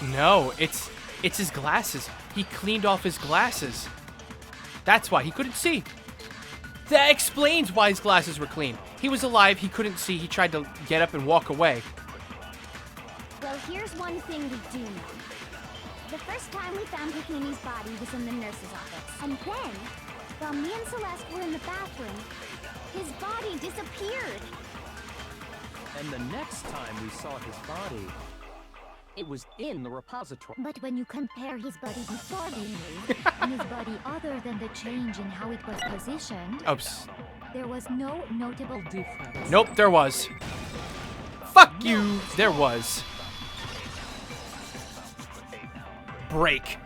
No, it's his glasses. He cleaned off his glasses. That's why he couldn't see. That explains why his glasses were clean. He was alive, he couldn't see, he tried to get up and walk away. Well, here's one thing we do know. The first time we found Hifumi's body was in the nurse's office. And then, while me and Celeste were in the bathroom, his body disappeared. And the next time we saw his body, it was in the repository. But when you compare his body before being moved, and his body other than the change in how it was positioned, Oops. there was no notable difference. Nope, there was. Fuck you, there was. Break.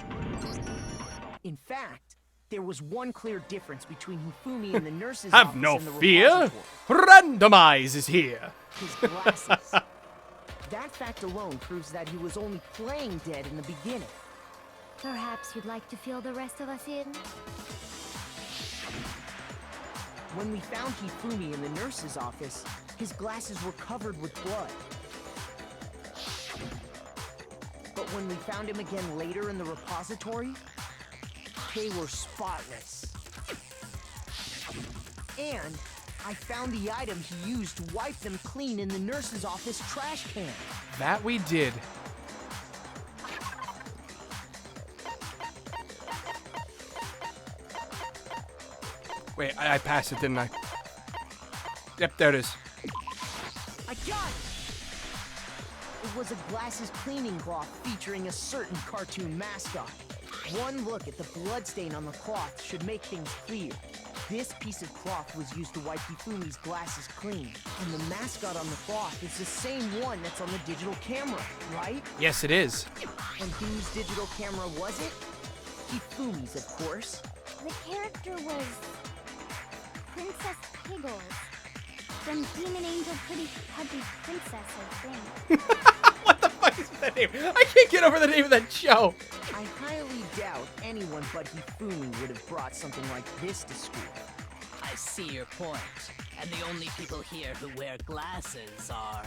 In fact, there was one clear difference between Hifumi and the nurse's Have office no and the fear. repository. Randomize is here. His glasses. That fact alone proves that he was only playing dead in the beginning. Perhaps you'd like to fill the rest of us in? When we found Hifumi in the nurse's office, his glasses were covered with blood. But when we found him again later in the repository, they were spotless. And I found the item he used to wipe them clean in the nurse's office trash can. That we did. Wait, I passed it, didn't I? Yep, there it is. I got it! It was a glasses cleaning cloth featuring a certain cartoon mascot. One look at the bloodstain on the cloth should make things clear. This piece of cloth was used to wipe Hifumi's glasses clean, and the mascot on the cloth is the same one that's on the digital camera, right? Yes, it is. And whose digital camera was it? Hifumi's, of course. The character was Princess Piggles from Demon Angel Pretty Pudgy Princess, I think. What the fuck is that name? I can't get over the name of that show. I highly doubt anyone but Hifumi would have brought something like this to school. I see your point. And the only people here who wear glasses are...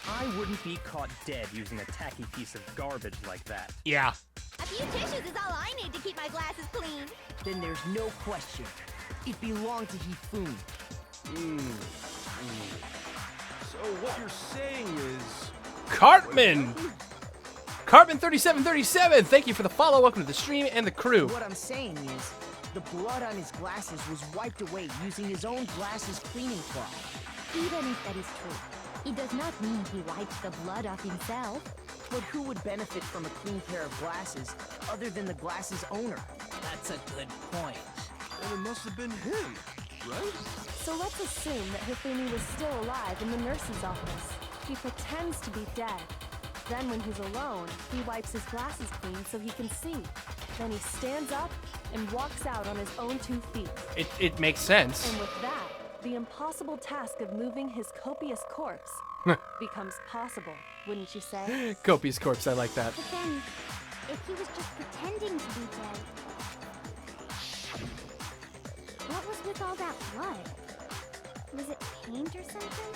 I wouldn't be caught dead using a tacky piece of garbage like that. Yeah. A few tissues is all I need to keep my glasses clean. Then there's no question. It belonged to Hifumi. So what you're saying is... Cartman! Cartman3737, thank you for the follow. Welcome to the stream and the crew. What I'm saying is, the blood on his glasses was wiped away using his own glasses cleaning cloth. Even if that is true, it does not mean he wiped the blood off himself. But who would benefit from a clean pair of glasses other than the glasses owner? That's a good point. And it must have been him, right? So let's assume that Hifumi was still alive in the nurse's office. He pretends to be dead. Then when he's alone, he wipes his glasses clean so he can see. Then he stands up and walks out on his own 2 feet. It makes sense. And with that, the impossible task of moving his copious corpse becomes possible, wouldn't you say? Copious corpse, I like that. But then, if he was just pretending to be dead, what was with all that blood? Was it paint or something?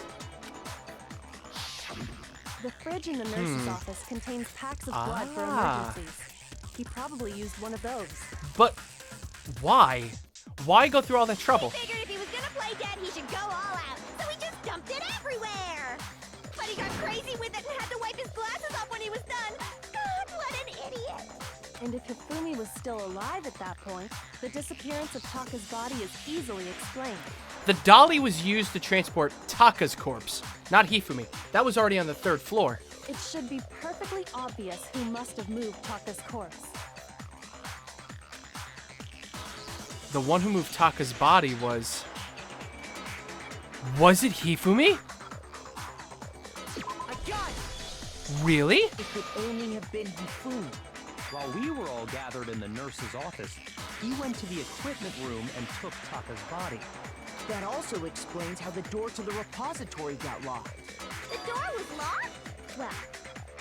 The fridge in the nurse's office contains packs of blood for emergencies. He probably used one of those. But why? Why go through all that trouble? Figured if he was gonna play dead, he should go all out. So he just dumped it everywhere. But he got crazy with it and had to wipe his glasses off when he was done. God, what an idiot. And if Hifumi was still alive at that point, the disappearance of Taka's body is easily explained. The dolly was used to transport Taka's corpse, not Hifumi. That was already on the 3rd floor. It should be perfectly obvious who must have moved Taka's corpse. The one who moved Taka's body was... Was it Hifumi? I got it! Really? It could only have been Hifumi. While we were all gathered in the nurse's office, he went to the equipment room and took Taka's body. That also explains how the door to the repository got locked. The door was locked? Well,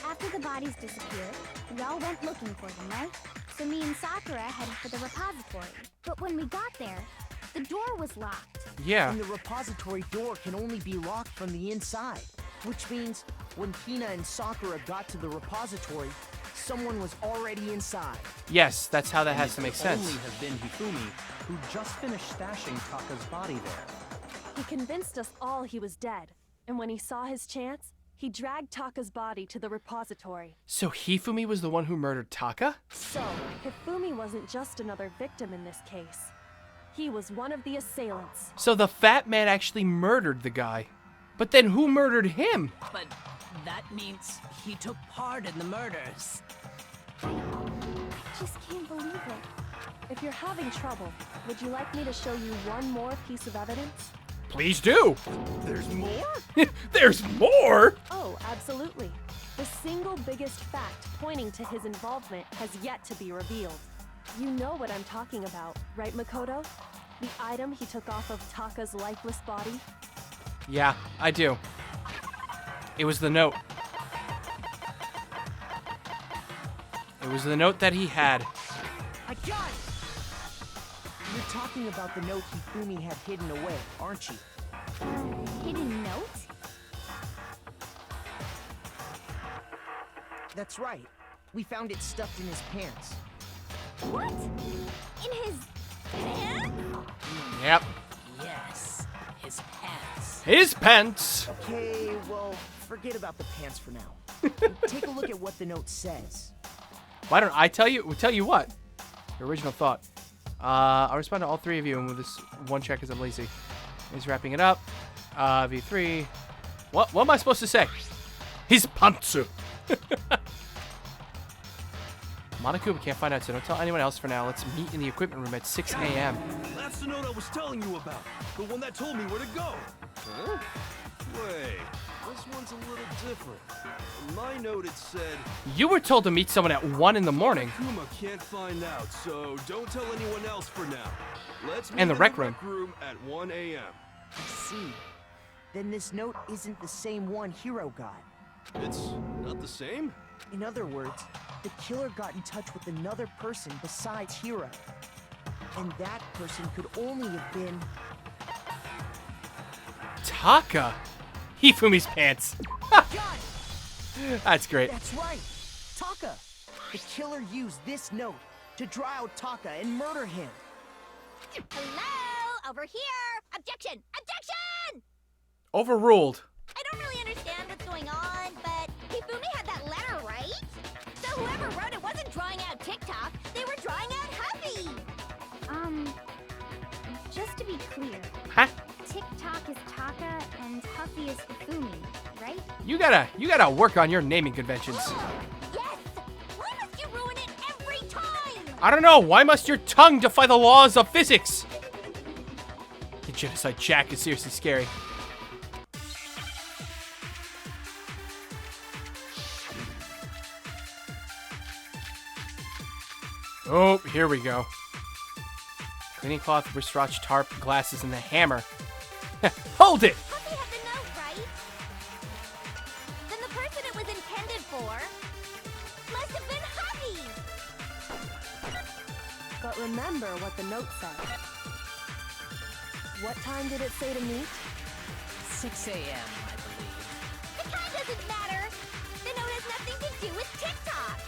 after the bodies disappeared, we all went looking for them, right? So me and Sakura headed for the repository. But when we got there, the door was locked. Yeah. And the repository door can only be locked from the inside. Which means, when Hina and Sakura got to the repository, someone was already inside. Yes, that's how that And has it to make could sense. only have been Hifumi, who just finished stashing Taka's body there. He convinced us all he was dead, and when he saw his chance, he dragged Taka's body to the repository. So Hifumi was the one who murdered Taka? So, Hifumi wasn't just another victim in this case. He was one of the assailants. So the fat man actually murdered the guy. But then who murdered him? But that means he took part in the murders. Just can't believe it. If you're having trouble, would you like me to show you one more piece of evidence? Please do. There's more? There's more? Oh, absolutely. The single biggest fact pointing to his involvement has yet to be revealed. You know what I'm talking about, right, Makoto? The item he took off of Taka's lifeless body? Yeah, I do. It was the note. It was the note that he had. I got it! You're talking about the note Hifumi had hidden away, aren't you? Hidden note? That's right. We found it stuffed in his pants. What? In his pants? Yep. Yes, his pants. His pants. Okay, well, forget about the pants for now. Take a look at what the note says. Why don't I tell you? Tell you what? Your original thought. I'll respond to all three of you, and with this one check because I'm lazy. He's wrapping it up. V3. What am I supposed to say? His pantsu. Monaco, we can't find out, so don't tell anyone else for now. Let's meet in the equipment room at 6 a.m. That's the note I was telling you about. The one that told me where to go. Huh? Wait, this one's a little different. In my note it said, You were told to meet someone at 1 in the morning. Kuma can't find out, so don't tell anyone else for now. Let's meet And the in rec the room. rec room at 1 a.m. I see. Then this note isn't the same one Hiro got. It's not the same? In other words, the killer got in touch with another person besides Hiro. And that person could only have been... Taka. Hifumi's pants. Got it! That's great. That's right! Taka! The killer used this note to draw out Taka and murder him. Hello? Over here! Objection! Objection! Overruled. I don't really understand what's going on, but Hifumi had that letter, right? So whoever wrote it wasn't drawing out TikTok, they were drawing out Huffy! Just to be clear, Huh? TikTok is Taka and Huffy is Hifumi, right? You gotta work on your naming conventions. Yes! Why must you ruin it every time? I don't know. Why must your tongue defy the laws of physics? The Genocide Jack is seriously scary. Oh, here we go. Cleaning cloth, wristwatch, tarp, glasses, and the hammer. Hold it! Huffy had the note, right? Then the person it was intended for must have been Huffy! But remember what the note said. What time did it say to meet? 6 a.m., I believe. The time doesn't matter! The note has nothing to do with TikTok!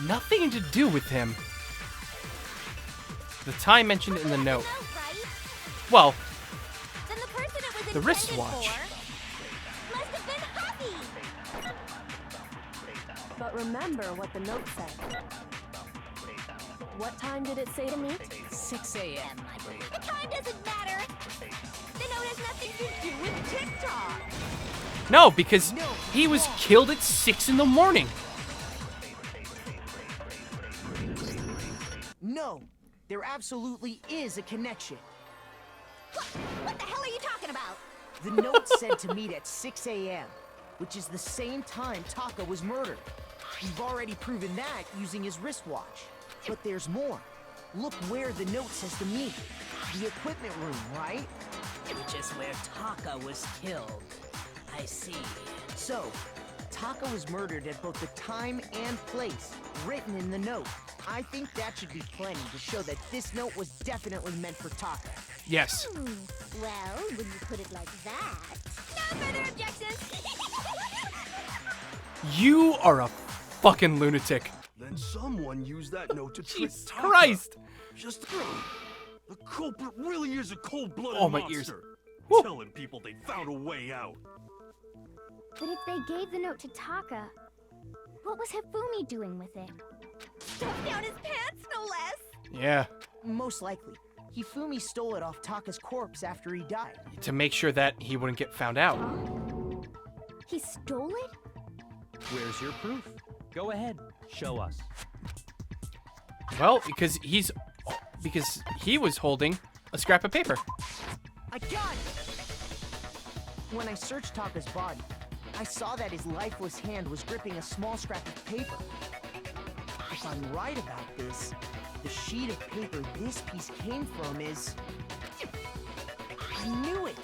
Nothing to do with him. The time mentioned in the note. Right? Well, Then the person it was The intended wristwatch. for must have been Huffy! But remember what the note said. What time did it say to meet? 6 a.m., I believe. The time doesn't matter! The note has nothing to do with TikTok! no, because he was killed at 6 in the morning. No, there absolutely is a connection. What the hell are you talking about? The note said to meet at 6 a.m., which is the same time Taka was murdered. We've already proven that using his wristwatch. But there's more. Look where the note says to meet. The equipment room, right? Which is where Taka was killed. I see. So, Taka was murdered at both the time and place written in the note. I think that should be plenty to show that this note was definitely meant for Taka. Yes. Well, when you put it like that... No! further objections. You are a fucking lunatic. Then someone used that note to trick Jesus Taka. Christ. Just the culprit really is a cold-blooded Oh, my monster. ears. Woo. Telling people they found a way out. But if they gave the note to Taka, what was Hifumi doing with it? Stuffed down his pants, no less. Yeah, Most likely. Hifumi stole it off Taka's corpse after he died. to make sure that he wouldn't get found out. He stole it? Where's your proof? Go ahead, show us. Well, because he was holding a scrap of paper. I got it! When I searched Taka's body, I saw that his lifeless hand was gripping a small scrap of paper. If I'm right about this, the sheet of paper this piece came from is... I knew it!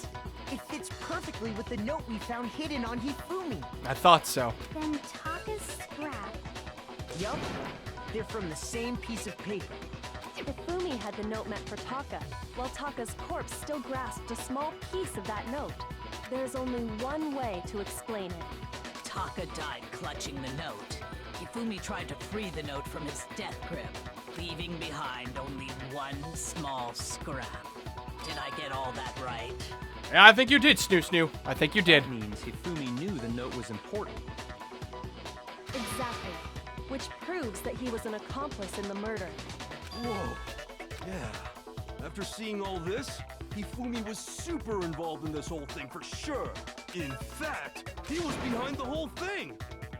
It fits perfectly with the note we found hidden on Hifumi. I thought so. Then Taka's scrap. Yup, they're from the same piece of paper. Hifumi had the note meant for Taka, while Taka's corpse still grasped a small piece of that note. There's only one way to explain it. Taka died clutching the note. Hifumi tried to free the note from his death grip, leaving behind only one small scrap. Did I get all that right? Yeah, I think you did, Snoo. I think you did. That means Hifumi knew the note was important. Exactly. Which proves that he was an accomplice in the murder. Whoa. Yeah. After seeing all this, Hifumi was super involved in this whole thing for sure. In fact, he was behind the whole thing.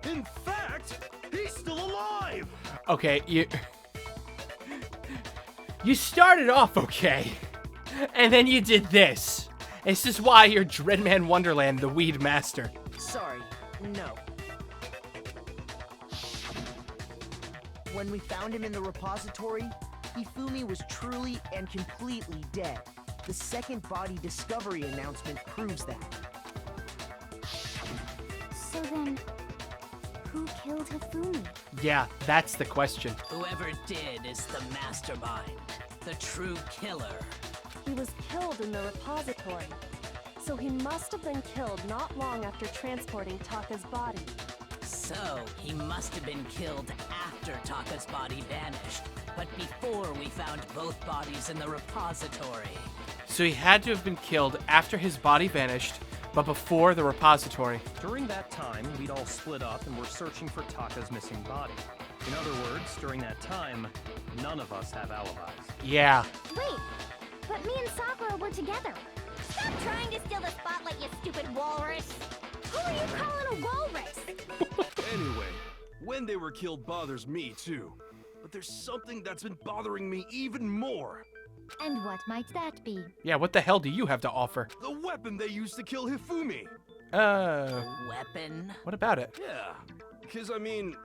In fact, he's still alive. Okay, you started off okay, and then you did this. This is why you're Dreadman Wonderland, the weed master. Sorry, no. When we found him in the repository, Hifumi was truly and completely dead. The second body discovery announcement proves that. So then, who killed Hifumi? Yeah, that's the question. Whoever did is the mastermind, the true killer. He was killed in the repository, so he must have been killed not long after transporting Taka's body. So, he must have been killed after Taka's body vanished, but before we found both bodies in the repository. So he had to have been killed after his body vanished, but before the repository. During that time, we'd all split up and were searching for Taka's missing body. In other words, during that time, none of us have alibis. Yeah. Wait, but me and Sakura were together. Stop trying to steal the spotlight, you stupid walrus. Who are you calling a walrus? Anyway, when they were killed bothers me too. But there's something that's been bothering me even more. And what might that be? Yeah, what the hell do you have to offer? The weapon they used to kill Hifumi. Weapon? What about it? Yeah, because I mean,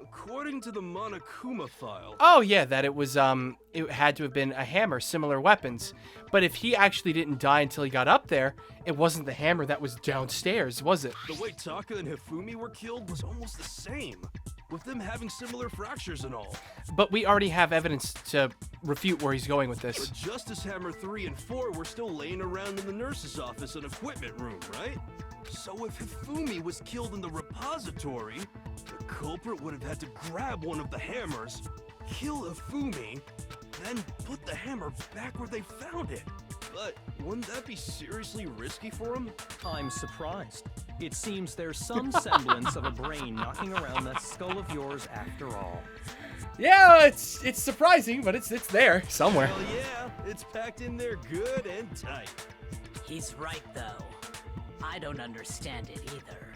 according to the Monokuma file... Oh, yeah, that it was, it had to have been a hammer, similar weapons. But if he actually didn't die until he got up there, it wasn't the hammer that was downstairs, was it? The way Taka and Hifumi were killed was almost the same, with them having similar fractures and all. But we already have evidence to refute where he's going with this. But Justice Hammer 3 and 4 were still laying around in the nurse's office and equipment room, right? So if Hifumi was killed in the repository, the culprit would have had to grab one of the hammers, kill Hifumi, then put the hammer back where they found it. But wouldn't that be seriously risky for him? I'm surprised. It seems there's some semblance of a brain knocking around that skull of yours after all. Yeah, it's surprising, but it's there somewhere. Hell yeah, it's packed in there good and tight. He's right, though. I don't understand it either.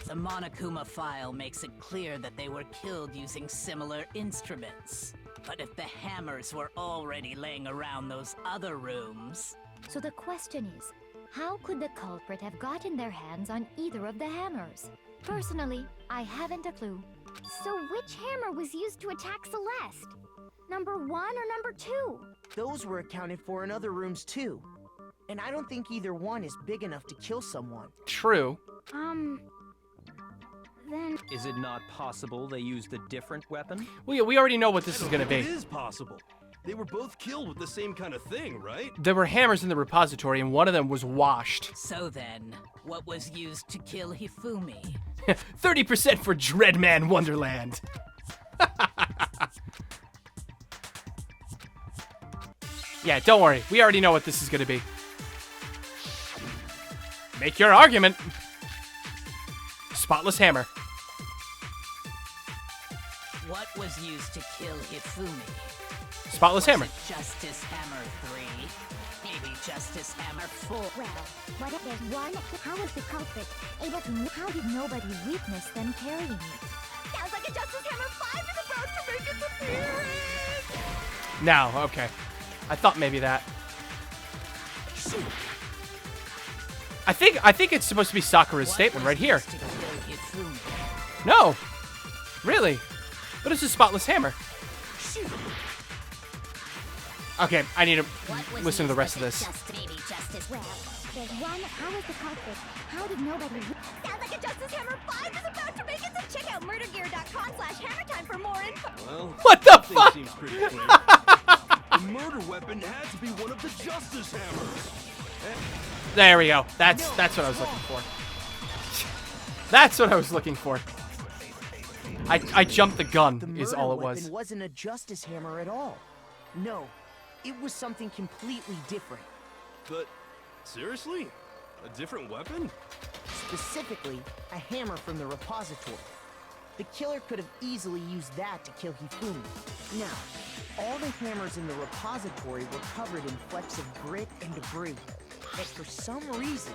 The Monokuma file makes it clear that they were killed using similar instruments. But if the hammers were already laying around those other rooms... So the question is, how could the culprit have gotten their hands on either of the hammers? Personally, I haven't a clue. So which hammer was used to attack Celeste? Number 1 or number 2? Those were accounted for in other rooms too. And I don't think either one is big enough to kill someone. True. Then... Is it not possible they used a different weapon? We already know what this is gonna It be. is possible. They were both killed with the same kind of thing, right? There were hammers in the repository, and one of them was washed. So then, what was used to kill Hifumi? 30% for Dreadman Wonderland. Yeah, don't worry. We already know what this is going to be. Make your argument. Spotless hammer. What was used to kill Hifumi? Spotless hammer. Was it Justice Hammer 3? Maybe Justice Hammer 4? Well, what if there's one? How was the culprit able to? How did nobody witness them carrying it? Sounds like a Justice Hammer 5 is about to make its appearance. Now, okay. I thought maybe that. I think it's supposed to be Sakura's statement right here. Used to kill Hifumi? No. Really? But it's a spotless hammer. Okay, I need to listen to the rest of this. Maybe Justice. Well, there's one. How was the culprit? How did nobody? Sounds like a Justice Hammer 5 is about to make it. So check out murdergear.com/hammertime for more info. Well, What the thing fuck? seems pretty clear. The murder weapon had to be one of the Justice Hammers. There we go. That's what I was looking for. That's what I was looking for. I jumped the gun, The is murder all it weapon was. wasn't a justice hammer at all. No, it was something completely different. But seriously? A different weapon? Specifically, a hammer from the repository. The killer could have easily used that to kill Hifumi. Now, all the hammers in the repository were covered in flecks of grit and debris. And for some reason,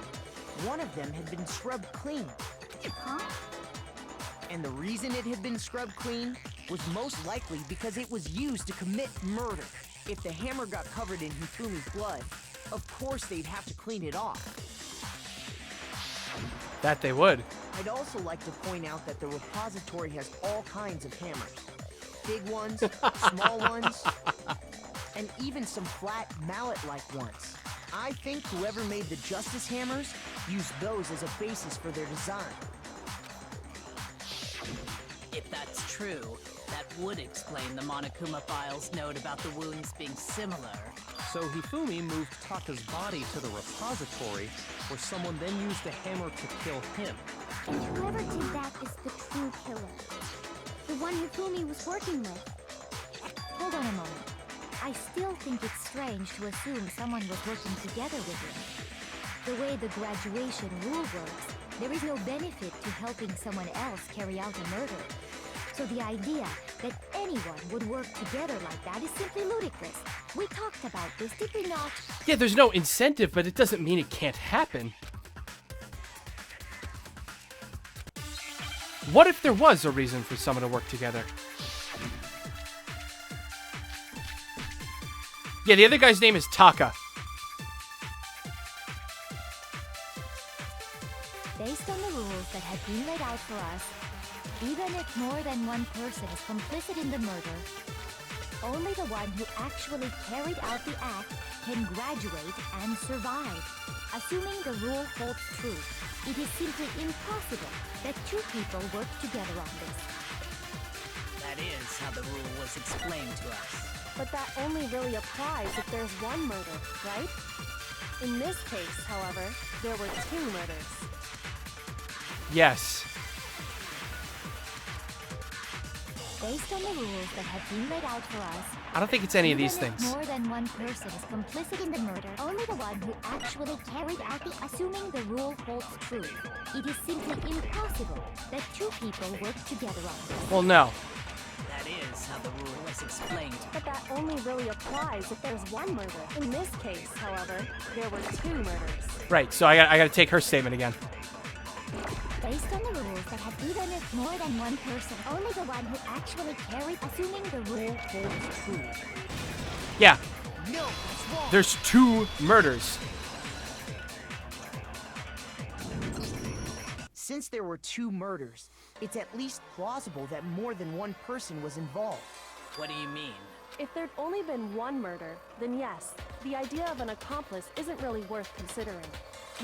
one of them had been scrubbed clean. Huh? And the reason it had been scrubbed clean was most likely because it was used to commit murder. If the hammer got covered in Hifumi's blood, of course they'd have to clean it off. That they would. I'd also like to point out that the repository has all kinds of hammers. Big ones, small ones, and even some flat mallet-like ones. I think whoever made the Justice Hammers used those as a basis for their design. If that's true, that would explain the Monokuma file's note about the wounds being similar. So Hifumi moved Taka's body to the repository, where someone then used a hammer to kill him. And whoever did that is the true killer. The one Hifumi was working with. Hold on a moment. I still think it's strange to assume someone was working together with him. The way the graduation rule works, there is no benefit to helping someone else carry out a murder. So the idea that anyone would work together like that is simply ludicrous. We talked about this, did we not? Yeah, there's no incentive, but it doesn't mean it can't happen. What if there was a reason for someone to work together? Yeah, the other guy's name is Taka. Based on the rules that have been laid out for us, even if more than one person is complicit in the murder, only the one who actually carried out the act can graduate and survive. Assuming the rule holds true, it is simply impossible that two people work together on this. That is how the rule was explained to us. But that only really applies if there's one murder, right? In this case, however, there were two murders. Yes. Based on the rules that have been laid out for us, I don't think it's any of even these if things. more than one person is complicit in the murder, only the one who actually carried out the... Assuming the rule holds true, it is simply impossible that two people work together on this. Well, no. That is how the rule was explained. But that only really applies if there's one murder. In this case, however, there were two murders. Right, so I gotta take her statement again. Based on the rules that have even if more than one person, only the one who actually carried... Assuming the rule holds true. Yeah, No, that's wrong. there's two murders. Since there were two murders, it's at least plausible that more than one person was involved. What do you mean? If there'd only been one murder, then yes, the idea of an accomplice isn't really worth considering.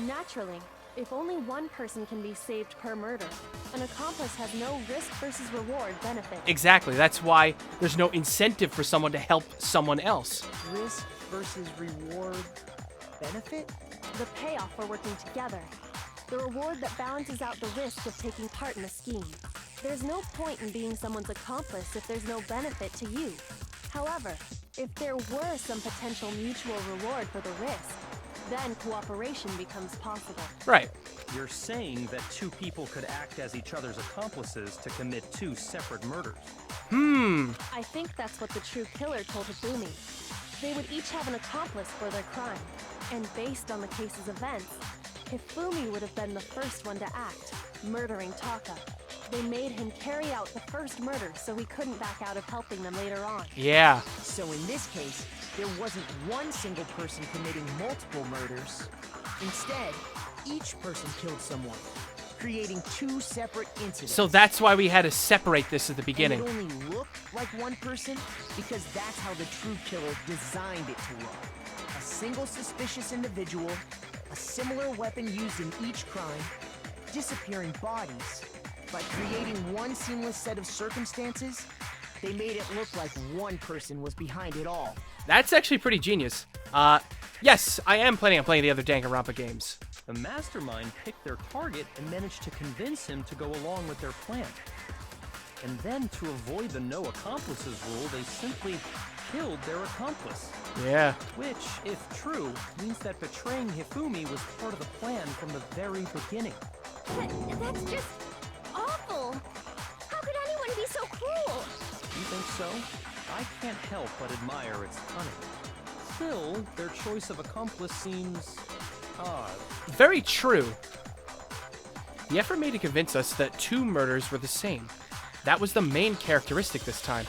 Naturally, if only one person can be saved per murder, an accomplice has no risk versus reward benefit. Exactly. That's why there's no incentive for someone to help someone else. Risk versus reward benefit? The payoff for working together. The reward that balances out the risk of taking part in a scheme. There's no point in being someone's accomplice if there's no benefit to you. However, if there were some potential mutual reward for the risk, then cooperation becomes possible. Right. You're saying that two people could act as each other's accomplices to commit two separate murders. I think that's what the true killer told Hifumi. They would each have an accomplice for their crime. And based on the case's events, Hifumi would have been the first one to act, murdering Taka. They made him carry out the first murder so he couldn't back out of helping them later on. Yeah. So in this case, there wasn't one single person committing multiple murders. Instead, each person killed someone, creating two separate incidents. So that's why we had to separate this at the beginning. And it only looked like one person because that's how the true killer designed it to look. A single suspicious individual, a similar weapon used in each crime, disappearing bodies. By creating one seamless set of circumstances, they made it look like one person was behind it all. That's actually pretty genius. Yes, I am planning on playing the other Danganronpa games. The mastermind picked their target and managed to convince him to go along with their plan. And then, to avoid the no accomplices rule, they simply killed their accomplice. Yeah. Which, if true, means that betraying Hifumi was part of the plan from the very beginning. That's just awful. How could anyone be so cruel? You think so? I can't help but admire its cunning. Still, their choice of accomplice seems odd. Very true. The effort made to convince us that two murders were the same. That was the main characteristic this time.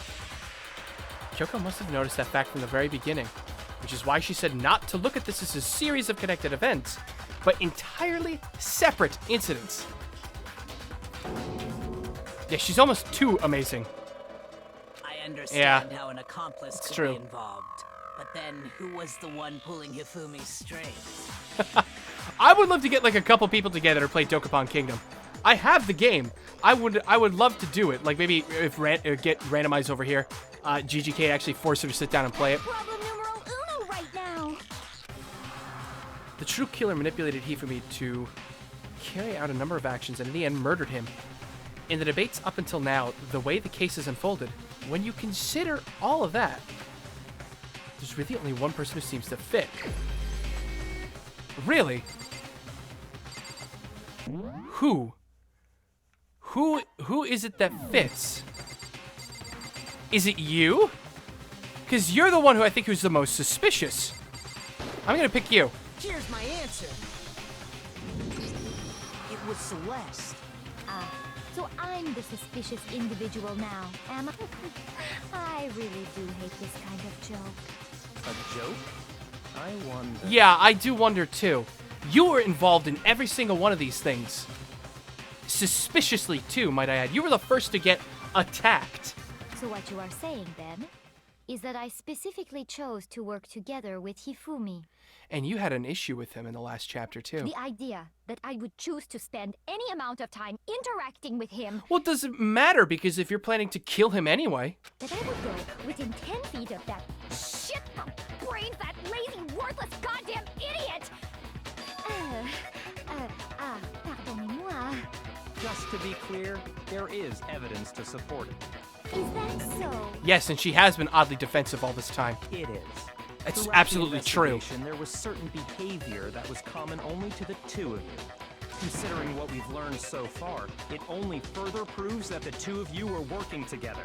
Kyoko must have noticed that fact from the very beginning, which is why she said not to look at this as a series of connected events, but entirely separate incidents. Yeah, she's almost too amazing. I understand Yeah, how an accomplice it's could true. be involved. But then, who was the one pulling Hifumi's strings? I would love to get like a couple people together to play Dokapon Kingdom. I have the game. I would love to do it. Like maybe if get randomized over here, GGK actually force her to sit down and play it. Problem numero uno right now. The true killer manipulated Hifumi to carry out a number of actions and in the end murdered him. In the debates up until now, the way the case has unfolded, when you consider all of that, there's really only one person who seems to fit. Really? Who? Who is it that fits? Is it you? Because you're the one who I think who's the most suspicious. I'm gonna pick you. Here's my answer. It was Celeste. So I'm the suspicious individual now, am I? I really do hate this kind of joke. A joke? I wonder. Yeah, I do wonder too. You were involved in every single one of these things. Suspiciously too, might I add. You were the first to get attacked. So what you are saying, then, is that I specifically chose to work together with Hifumi. And you had an issue with him in the last chapter too. The idea that I would choose to spend any amount of time interacting with him, Well, it doesn't matter because if you're planning to kill him anyway. that I would go within 10 feet of that shit brain fat, lazy, worthless, goddamn idiot! Pardonnez-moi. Just to be clear, there is evidence to support it. Is that so? Yes, and she has been oddly defensive all this time. It is. It's Throughout absolutely the true. investigation, there was certain behavior that was common only to the two of you. Considering what we've learned so far, it only further proves that the two of you were working together.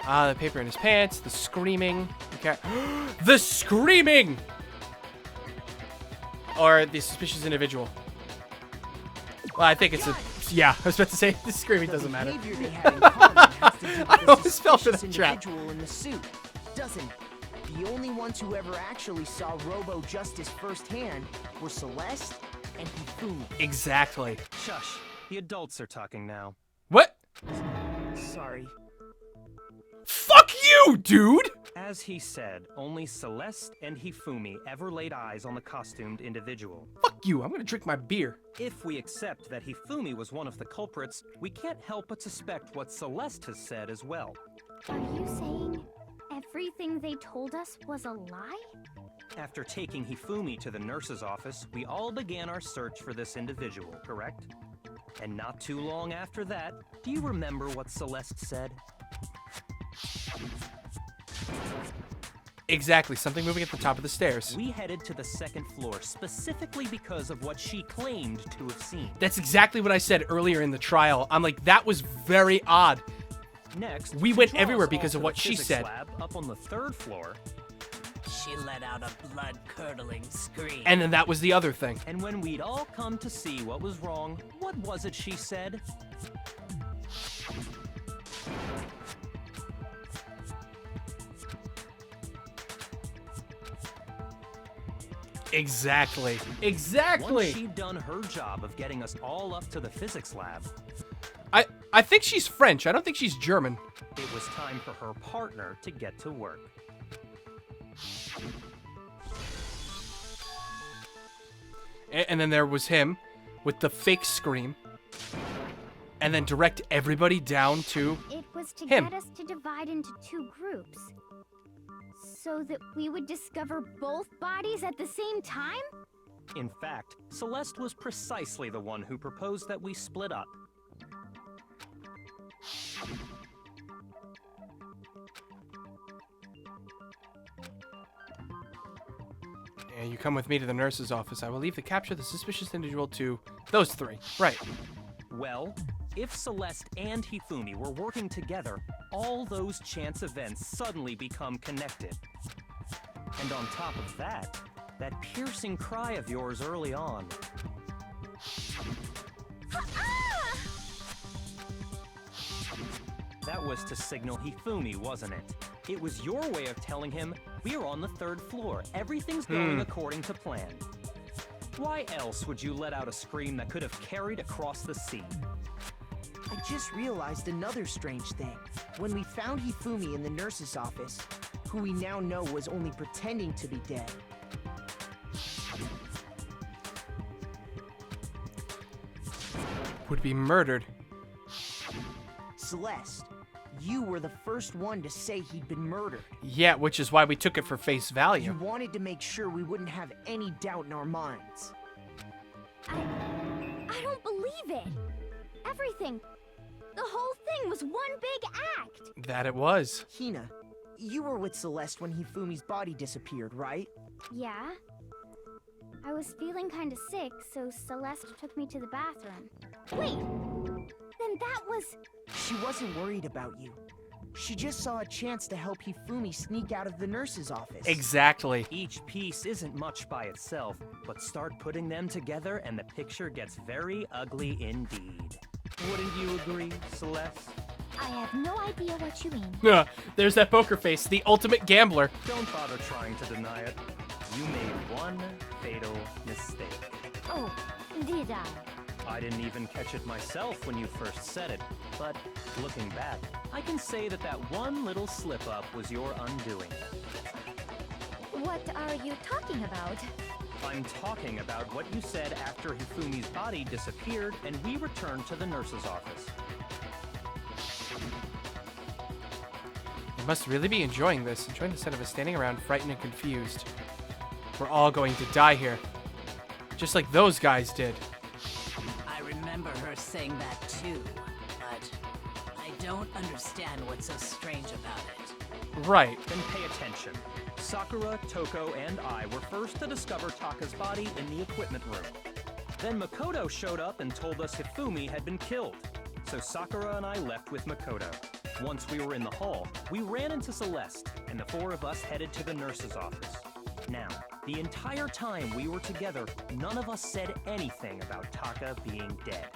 The paper in his pants, the screaming. Okay. The screaming! Or the suspicious individual. Well, I think it's a... Yeah, I was about to say, the screaming doesn't matter. The behavior they had in common has to do with I the almost fell for suspicious that trap. individual in the suit, doesn't it? The only ones who ever actually saw Robo Justice firsthand were Celeste and Hifumi. Exactly. Shush. The adults are talking now. What? Sorry. Fuck you, dude! As he said, only Celeste and Hifumi ever laid eyes on the costumed individual. Fuck you, I'm gonna drink my beer. If we accept that Hifumi was one of the culprits, we can't help but suspect what Celeste has said as well. Are you saying everything they told us was a lie? After taking Hifumi to the nurse's office, we all began our search for this individual, correct? And not too long after that, do you remember what Celeste said? Exactly, something moving at the top of the stairs. We headed to the second floor specifically because of what she claimed to have seen. That's exactly what I said earlier in the trial. I'm like, that was very odd. Next, We she went draws everywhere all because to of the what she physics said. lab up on the third floor, She let out a blood-curdling scream. And then that was the other thing. and when we'd all come to see what was wrong, what was it she said? Exactly. Once Exactly. she'd done her job of getting us all up to the physics lab, I think she's French. I don't think she's German. it was time for her partner to get to work. And then there was him with the fake scream. And then direct everybody down to... It was to Him. get us to divide into two groups. So that we would discover both bodies at the same time? In fact, Celeste was precisely the one who proposed that we split up. Yeah, you come with me to the nurse's office. I will leave to capture the suspicious individual to those three. Right. Well, if Celeste and Hifumi were working together, all those chance events suddenly become connected. And on top of that, that piercing cry of yours early on. That was to signal Hifumi, wasn't it? It was your way of telling him, we're on the third floor, everything's going according to plan. Why else would you let out a scream that could have carried across the sea? I just realized another strange thing. When we found Hifumi in the nurse's office, who we now know was only pretending to be dead, Would be murdered. Celeste, you were the first one to say he'd been murdered. Yeah, which is why we took it for face You value. wanted to make sure we wouldn't have any doubt in our minds. I don't believe it. Everything. The whole thing was one big act. That it was. Hina, you were with Celeste when Hifumi's body disappeared, right? Yeah. I was feeling kind of sick, so Celeste took me to the bathroom. Wait! Then that was... She wasn't worried about you. She just saw a chance to help Hifumi sneak out of the nurse's office. Exactly. Each piece isn't much by itself, but start putting them together and the picture gets very ugly indeed. Wouldn't you agree, Celeste? I have no idea what you mean. There's that poker face, the ultimate gambler. Don't bother trying to deny it. You made one fatal mistake. Oh, did I? I didn't even catch it myself when you first said it, but looking back, I can say that that one little slip-up was your undoing. What are you talking about? I'm talking about what you said after Hifumi's body disappeared and we returned to the nurse's office. You must really be enjoying this, enjoying the set of us standing around frightened and confused. We're all going to die here. Just like those guys did. I remember her saying that too, but I don't understand what's so strange about it. Right. Then pay attention. Sakura, Toko, and I were first to discover Taka's body in the equipment room. Then Makoto showed up and told us Hifumi had been killed. So Sakura and I left with Makoto. Once we were in the hall, we ran into Celeste, and the four of us headed to the nurse's office. Now, the entire time we were together, none of us said anything about Taka being dead.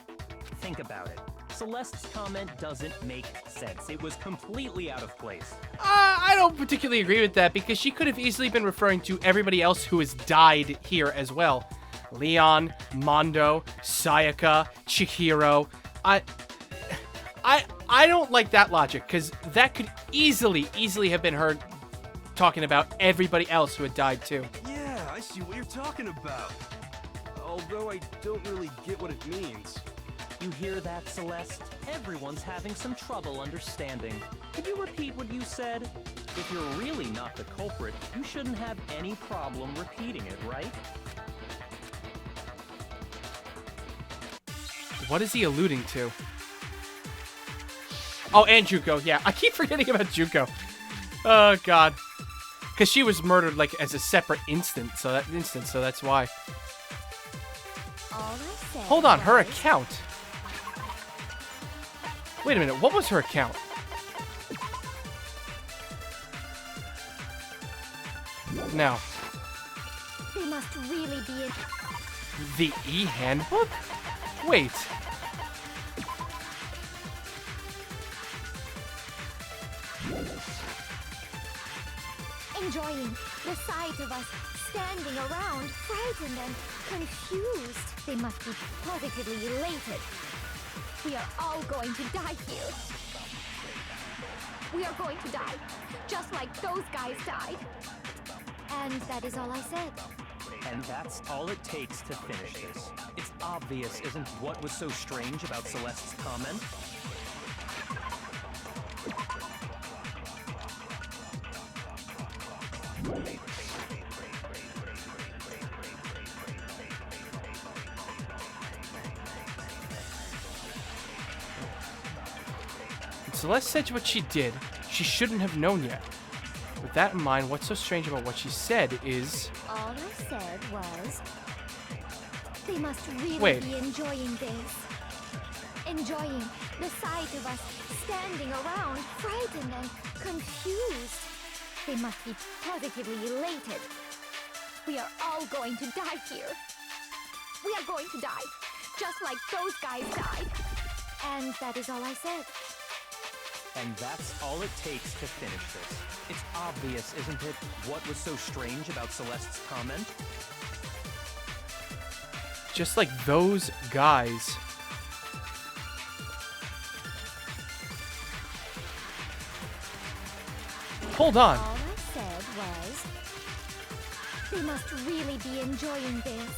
Think about it. Celeste's comment doesn't make sense. It was completely out of place. I don't particularly agree with that because she could have easily been referring to everybody else who has died here as well. Leon, Mondo, Sayaka, Chihiro. I don't like that logic because that could easily have been her talking about everybody else who had died too. Yeah, I see what you're talking about. Although I don't really get what it means. You hear that, Celeste? Everyone's having some trouble understanding. Could you repeat what you said? If you're really not the culprit, you shouldn't have any problem repeating it, right? What is he alluding to? Oh, and Juko. Yeah, I keep forgetting about Juko. Oh, God. Because she was murdered, like, as a separate instance, so that's why. All I said Hold on, her was- account. Wait a minute, what was her account? Now, They must really be in. the e-handbook? Wait. Enjoying the sight of us standing around, frightened and confused. They must be positively elated. We are all going to die here. We are going to die, just like those guys died. And that is all I said. And that's all it takes to finish this. It's obvious, isn't what was so strange about Celeste's comment? Celeste said what she did. She shouldn't have known yet. With that in mind, what's so strange about what she said is... All I said was, they must really Wait. be enjoying this. Enjoying the sight of us standing around, frightened and confused. They must be positively elated. We are all going to die here. We are going to die, just like those guys died. And that is all I said. And that's all it takes to finish this. It's obvious, isn't it, what was so strange about Celeste's comment? Just like those guys. Hold on. All I said was, they must really be enjoying this.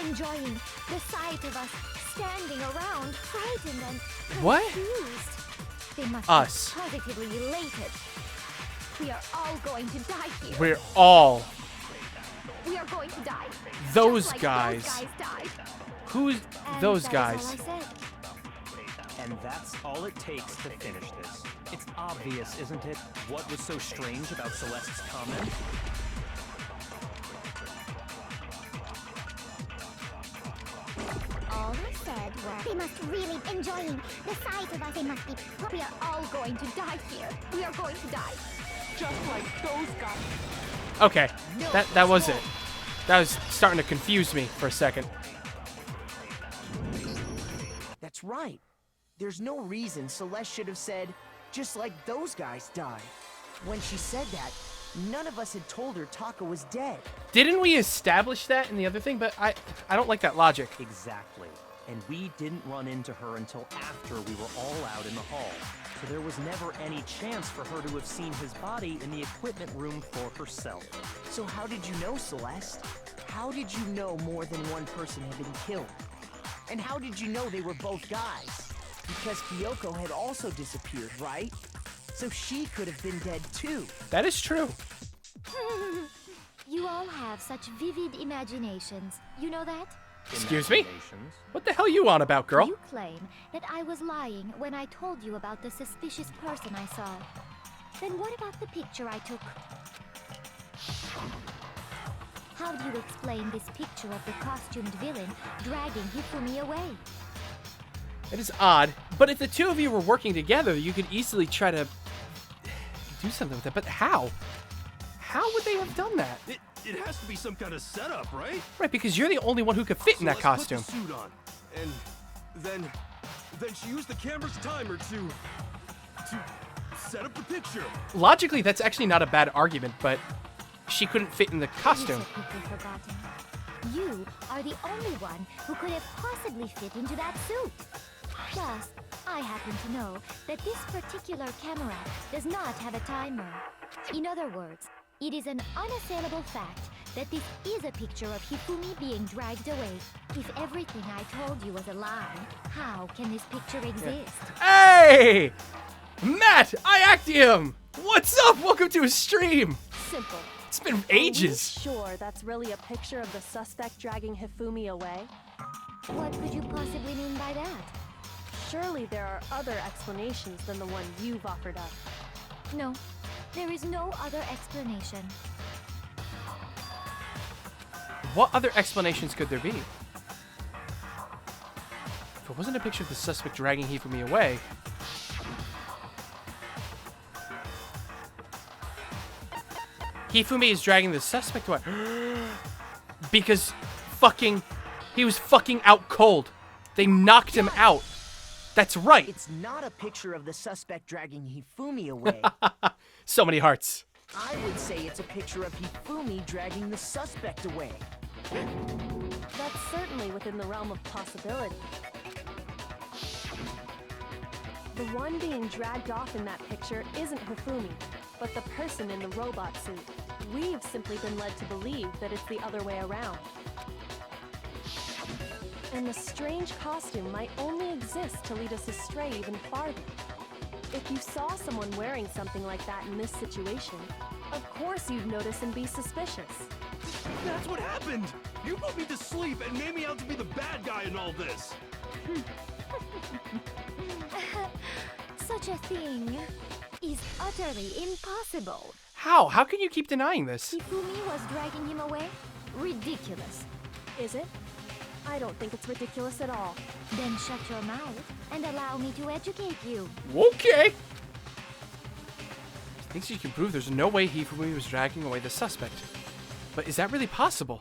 Enjoying the sight of us standing around, frightened and What? confused. They must Us. be positively elated. We are all going to die here. We're all We are going to die. those just like guys. Those guys died. Who's And those that is guys? all I said. And that's all it takes to finish this. It's obvious, isn't it, what was so strange about Celeste's comment? All I said was, they must really enjoying the sight of us. They must be. We are all going to die here. We are going to die. Just like those guys. Okay, that was it. That was starting to confuse me for a second. That's right. There's no reason Celeste should have said, just like those guys died. When she said that, none of us had told her Taka was dead. Didn't we establish that in the other thing? But I don't like that logic. Exactly. And we didn't run into her until after we were all out in the hall. So there was never any chance for her to have seen his body in the equipment room for herself. So how did you know, Celeste? How did you know more than one person had been killed? And how did you know they were both guys? Because Kyoko had also disappeared, right? So she could have been dead too. That is true. You all have such vivid imaginations. You know that? Excuse me? Imaginations. What the hell you on about, girl? You claim that I was lying when I told you about the suspicious person I saw. Then what about the picture I took? How do you explain this picture of the costumed villain dragging Hifumi away? It is odd, but if the two of you were working together, you could easily try to do something with it. But how? How would they have done that? It has to be some kind of setup, right? Right, because you're the only one who could fit in that Let's costume. Put the suit on, and then she used the camera's timer to set up the picture. Logically, that's actually not a bad argument, but she couldn't fit in the You costume. so quickly forgotten. You are the only one who could have possibly fit into that suit. Plus, I happen to know that this particular camera does not have a timer. In other words, it is an unassailable fact that this is a picture of Hifumi being dragged away. If everything I told you was a lie, how can this picture exist? Hey! Matt! I-Actium! What's up? Welcome to a stream! Simple. It's been Are we ages. sure that's really a picture of the suspect dragging Hifumi away? What could you possibly mean by that? Surely there are other explanations than the one you've offered up. No, there is no other explanation. What other explanations could there be? If it wasn't a picture of the suspect dragging Hifumi away... Hifumi is dragging the suspect away. Because he was fucking out cold. They knocked him out. That's right. It's not a picture of the suspect dragging Hifumi away. So many hearts. I would say it's a picture of Hifumi dragging the suspect away. That's certainly within the realm of possibility. The one being dragged off in that picture isn't Hifumi, but the person in the robot suit. We've simply been led to believe that it's the other way around. And the strange costume might only exist to lead us astray even farther. If you saw someone wearing something like that in this situation, of course you'd notice and be suspicious. That's what happened! You put me to sleep and made me out to be the bad guy in all this! Such a thing is utterly impossible. How? How can you keep denying this? Hifumi was dragging him away? Ridiculous. Is it? I don't think it's ridiculous at all. Then shut your mouth and allow me to educate you. Okay. Thinks you can prove there's no way Hifumi was dragging away the suspect. But is that really possible?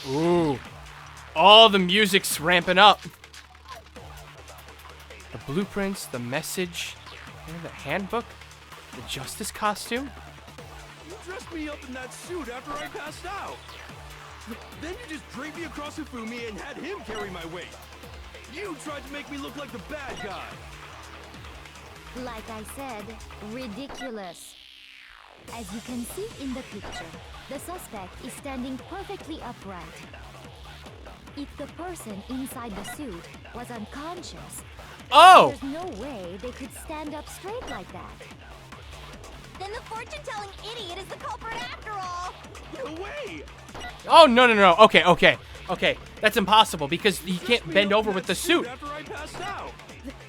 Ooh. All the music's ramping up. The blueprints, the message, and the handbook, the justice costume. You dressed me up in that suit after I passed out! Then you just draped me across Hifumi and had him carry my weight! You tried to make me look like the bad guy! Like I said, ridiculous. As you can see in the picture, the suspect is standing perfectly upright. If the person inside the suit was unconscious, Oh! there's no way they could stand up straight like that. Then the fortune-telling idiot is the culprit after all! No way! Oh, no, no, no. Okay, okay, okay. That's impossible because he can't bend over with the suit. After I passed out!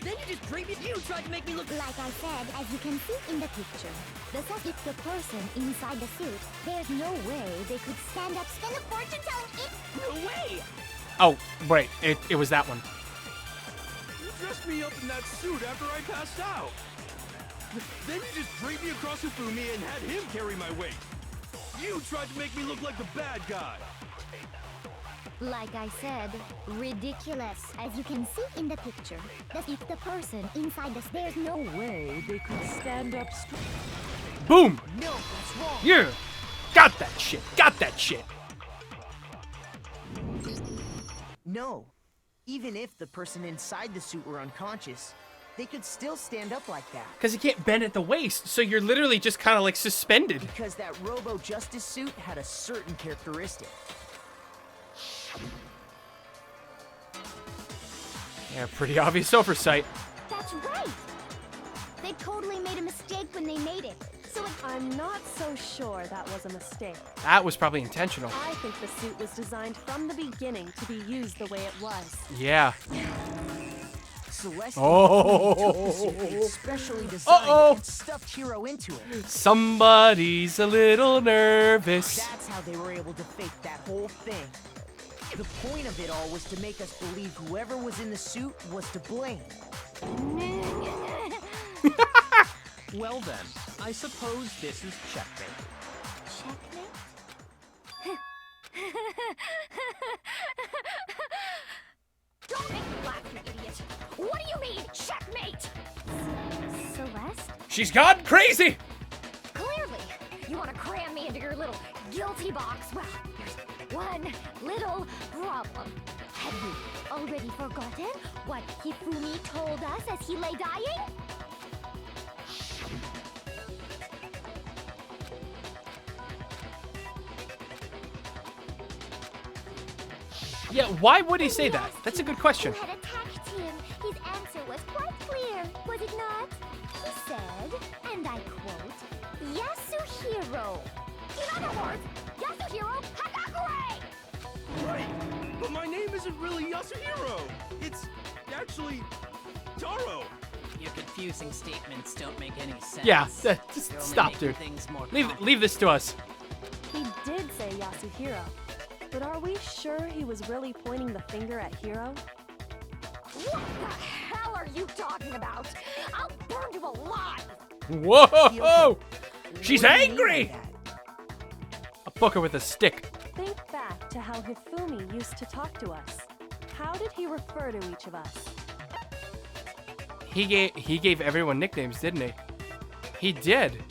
Then you just draped me. You tried to make me look. Like I said, as you can see in the picture, if the person inside the suit, there's no way they could stand up. Then the fortune-telling No way! Oh, right. It was that one. You dressed me up in that suit after I passed out! Then you just draped me across Hifumi and had him carry my weight! You tried to make me look like the bad guy! Like I said, ridiculous. As you can see in the picture, if the person inside the there's no way they could stand up straight. Boom! No, that's wrong. Yeah! Got that shit! Got that shit! No. Even if the person inside the suit were unconscious, they could still stand up like that. Because he can't bend at the waist, so you're literally just kind of like suspended. Because that Robo-Justice suit had a certain characteristic. Yeah, pretty obvious oversight. That's right. They totally made a mistake when they made it. So I'm not so sure that was a mistake. That was probably intentional. I think the suit was designed from the beginning to be used the way it was. Yeah. Celeste Oh. took the suit and specially designed and stuffed Hero into it. Somebody's a little nervous. That's how they were able to fake that whole thing. The point of it all was to make us believe whoever was in the suit was to blame. Well then, I suppose this is checkmate. checkmate? Don't make me laugh, you idiot! What do you mean, checkmate? Celeste? She's gone crazy! Clearly, you want to cram me into your little guilty box. Well, there's one little problem. Have you already forgotten what Hifumi told us as he lay dying? Yeah, why would he say that? That's a good question. Who had attacked him? His answer was quite clear, was it not? He said, and I quote, Yasuhiro. In other words, Yasuhiro Hagakure! Right, but my name isn't really Yasuhiro. It's actually Taro. Your confusing statements don't make any sense. Yeah, just You're only stop, making dude. things more Leave complicated. this to us. He did say Yasuhiro. But are we sure he was really pointing the finger at Hiro? What the hell are you talking about? I'll burn you alive! Whoa! She's What do you mean by angry! that? I'll book her with a stick. Think back to how Hifumi used to talk to us. How did he refer to each of us? He gave everyone nicknames, didn't he? He did.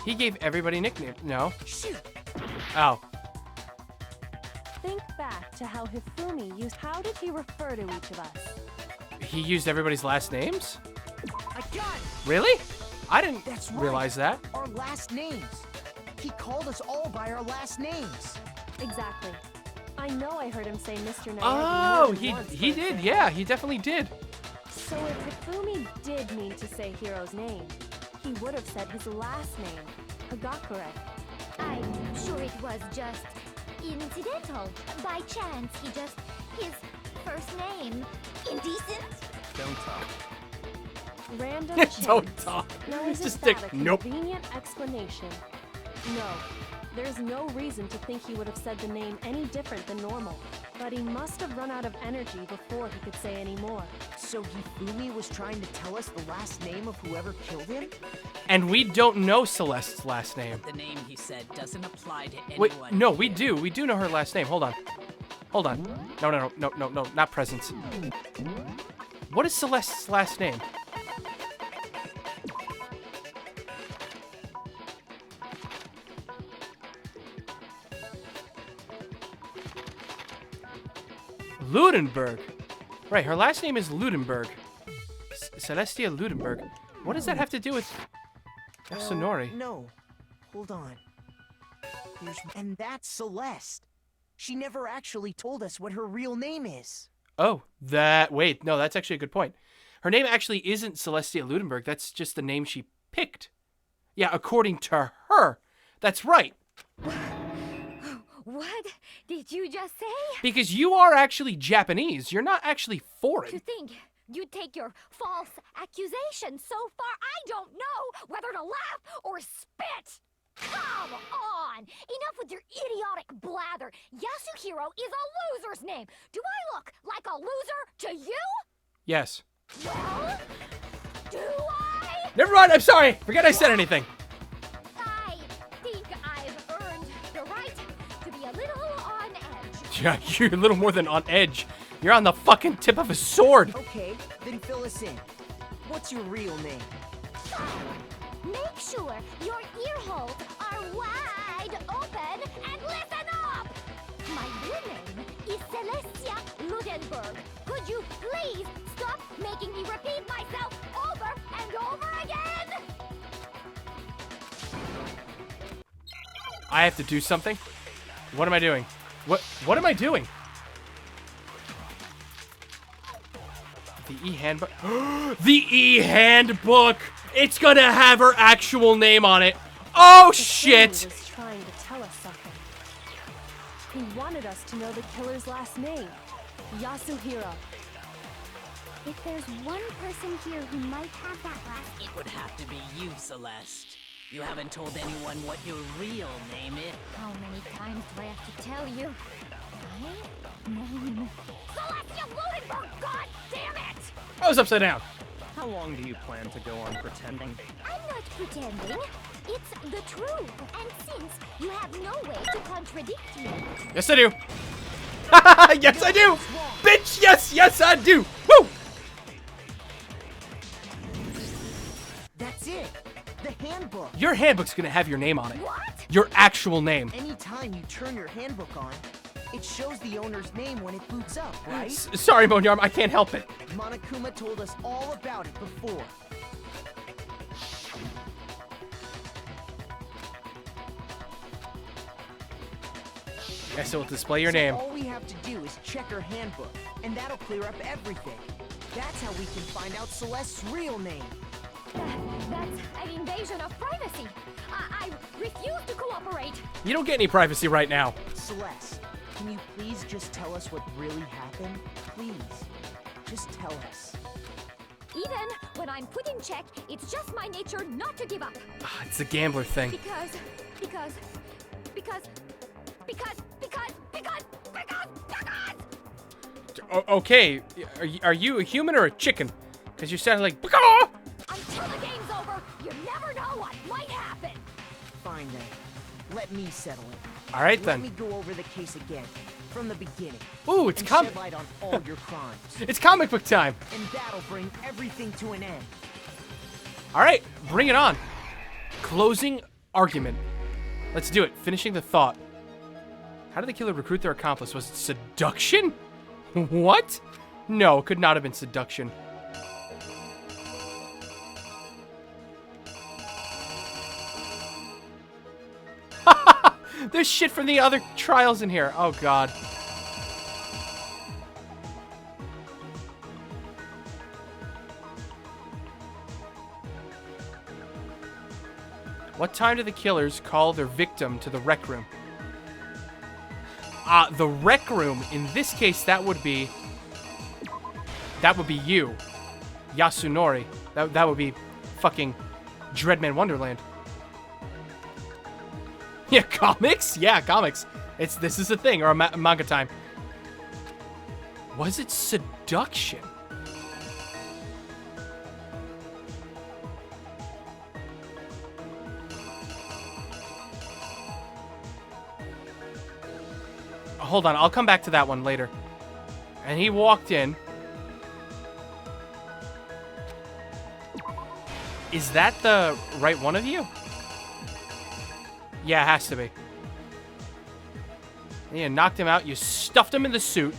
He gave everybody nicknames. No. Shoot! Oh. Think back to how Hifumi used. How did he refer to each of us? He used everybody's last names? I got it! Really? I didn't That's right. realize that. Our last names. He called us all by our last names. Exactly. I know I heard him say Mr. Naegi Oh, more than once, he for did. example. Yeah, he definitely did. So if Hifumi did mean to say Hiro's name, he would have said his last name, Hagakure. I'm sure it was just incidental. By chance, his first name. Indecent? Don't talk. Random Don't chance. talk. Now isn't Just that stick. a Nope. convenient explanation? No. There's no reason to think he would have said the name any different than normal. But he must have run out of energy before he could say any more. So Hifumi was trying to tell us the last name of whoever killed him? And we don't know Celeste's last name. The name he said doesn't apply to anyone. Wait, no, we here. do. We do know her last name. Hold on. Hold on. No, not presents. What is Celeste's last name? Ludenberg. Right, her last name is Ludenberg. Celestia Ludenberg. What does that have to do with Yasunori? No. Hold on. And that's Celeste. She never actually told us what her real name is. Oh, wait, no, that's actually a good point. Her name actually isn't Celestia Ludenberg. That's just the name she picked. Yeah, according to her. That's right. What did you just say? Because you are actually Japanese. You're not actually To foreign. think you take your false accusation so far, I don't know whether to laugh or spit. Come on! Enough with your idiotic blather. Yasuhiro is a loser's name. Do I look like a loser to you? Yes. Well, do I? Never mind, I'm sorry. Forget I said anything. I think I've earned the right to be a little on edge. Yeah, you're a little more than on edge. You're on the fucking tip of a sword. Okay, then fill us in. What's your real name? Make sure your ear holes are wide open and listen up! My real name is Celestia Ludenberg. Could you please stop making me repeat myself over and over again? I have to do something? What am I doing? What am I doing? The e-handbook. The e-handbook! It's gonna have her actual name on it. Oh Hifumi shit! was trying to tell us something. He wanted us to know the killer's last name, Yasuhiro. If there's one person here who might have that last It would have to be you, Celeste. You haven't told anyone what your real name is. How many times do I have to tell you? My name. Celestia Ludenberg, god damn it! I was upside down. How long do you plan to go on pretending? I'm not pretending. It's the truth. And since you have no way to contradict me, Yes, I do. Yes, I do. Bitch, yes, I do. Woo! That's it. The handbook. Your handbook's gonna have your name on it. what? Your actual name. Anytime you turn your handbook on, It shows the owner's name when it boots up, right? Sorry, Monyarm, I can't help it. Monokuma told us all about it before. Yes, it will display your So name. all we have to do is check her handbook, and that'll clear up everything. That's how we can find out Celeste's real name. That's an invasion of privacy. I refuse to cooperate. You don't get any privacy right now. Celeste, can you please just tell us what really happened? Please, just tell us. Even when I'm put in check, it's just my nature not to give up. It's a gambler thing. Because. Okay, are you a human or a chicken? Because you sounded like "Baka!" Until the game's over, you never know what might happen. Fine then. Let me settle it. All right Let then. me go over the case again, from the beginning. Ooh, it's and comic. shed light on all your crimes. It's comic book time. And that'll bring everything to an end. All right, bring it on. Closing argument. Let's do it. Finishing the thought. How did the killer recruit their accomplice? Was it seduction? What? No, it could not have been seduction. There's shit from the other trials in here. Oh, God. What time do the killers call their victim to the rec room? The rec room, in this case, that would be you. Yasunori. That would be fucking Dreadman Wonderland. Yeah, comics? Yeah, comics. This is a thing, or a manga time. Was it seduction? Hold on, I'll come back to that one later. And he walked in. Is that the right one of you? Yeah, it has to be. And you knocked him out, you stuffed him in the suit.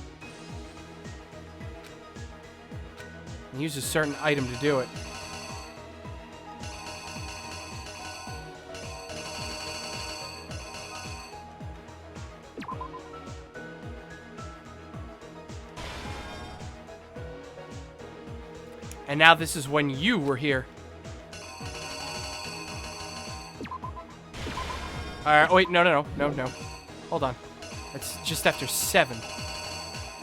And used a certain item to do it. And now this is when you were here. Oh wait, no. Hold on. That's just after 7.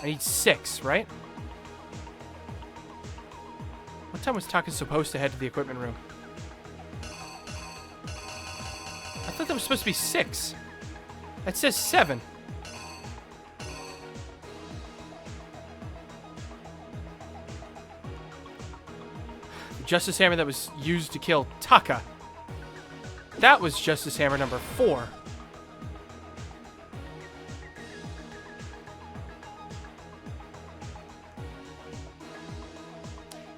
I need 6, right? What time was Taka supposed to head to the equipment room? I thought that was supposed to be 6. That says 7. Justice Hammer that was used to kill Taka. That was Justice Hammer number 4.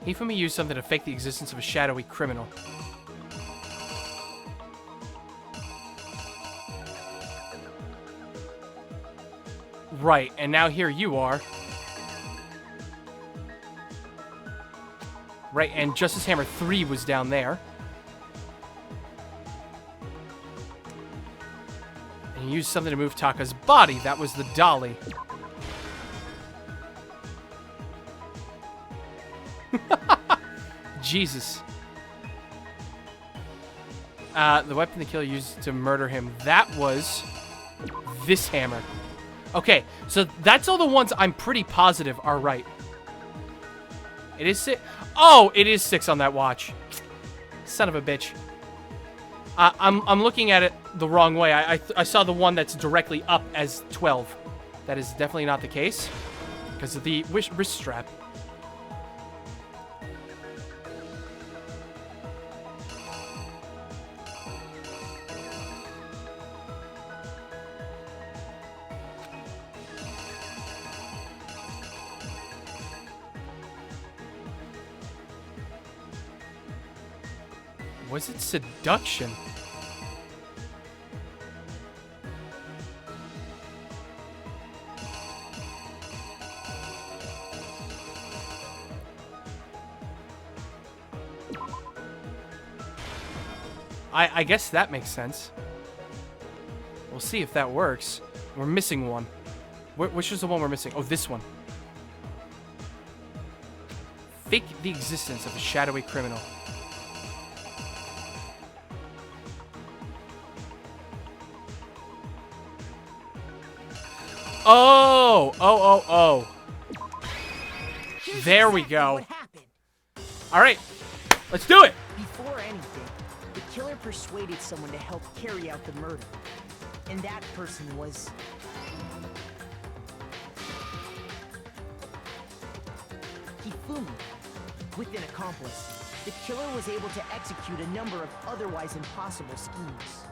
Hifumi used something to fake the existence of a shadowy criminal. Right, and now here you are. Right, and Justice Hammer 3 was down there. And he used something to move Taka's body. That was the dolly. Jesus. The weapon the killer used to murder him, that was this hammer. Okay, so that's all the ones I'm pretty positive are right. It is 6. Oh, it is 6 on that watch. Son of a bitch. I'm looking at it the wrong way. I saw the one that's directly up as 12. That is definitely not the case because of the wrist strap. Was it seduction? I guess that makes sense. We'll see if that works. We're missing one. Which is the one we're missing? Oh, this one. Fake the existence of a shadowy criminal. Oh. There we go. What happened? All right, let's do it. Before anything, the killer persuaded someone to help carry out the murder. And that person was... Hifumi. With an accomplice, the killer was able to execute a number of otherwise impossible schemes.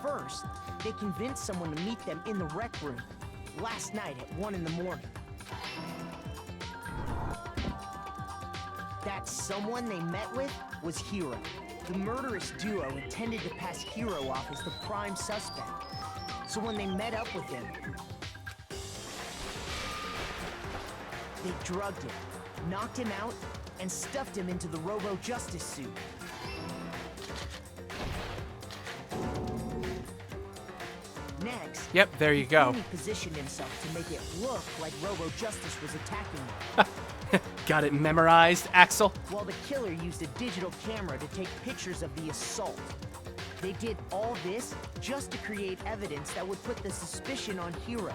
First, they convinced someone to meet them in the rec room last night at 1 in the morning. That someone they met with was Hiro. The murderous duo intended to pass Hiro off as the prime suspect. So when they met up with him, they drugged him, knocked him out, and stuffed him into the Robo-Justice suit. Next, Yep, there you go. Hifumi positioned himself to make it look like Robo-Justice was attacking them. Got it memorized, Axel? While the killer used a digital camera to take pictures of the assault. They did all this just to create evidence that would put the suspicion on Hiro.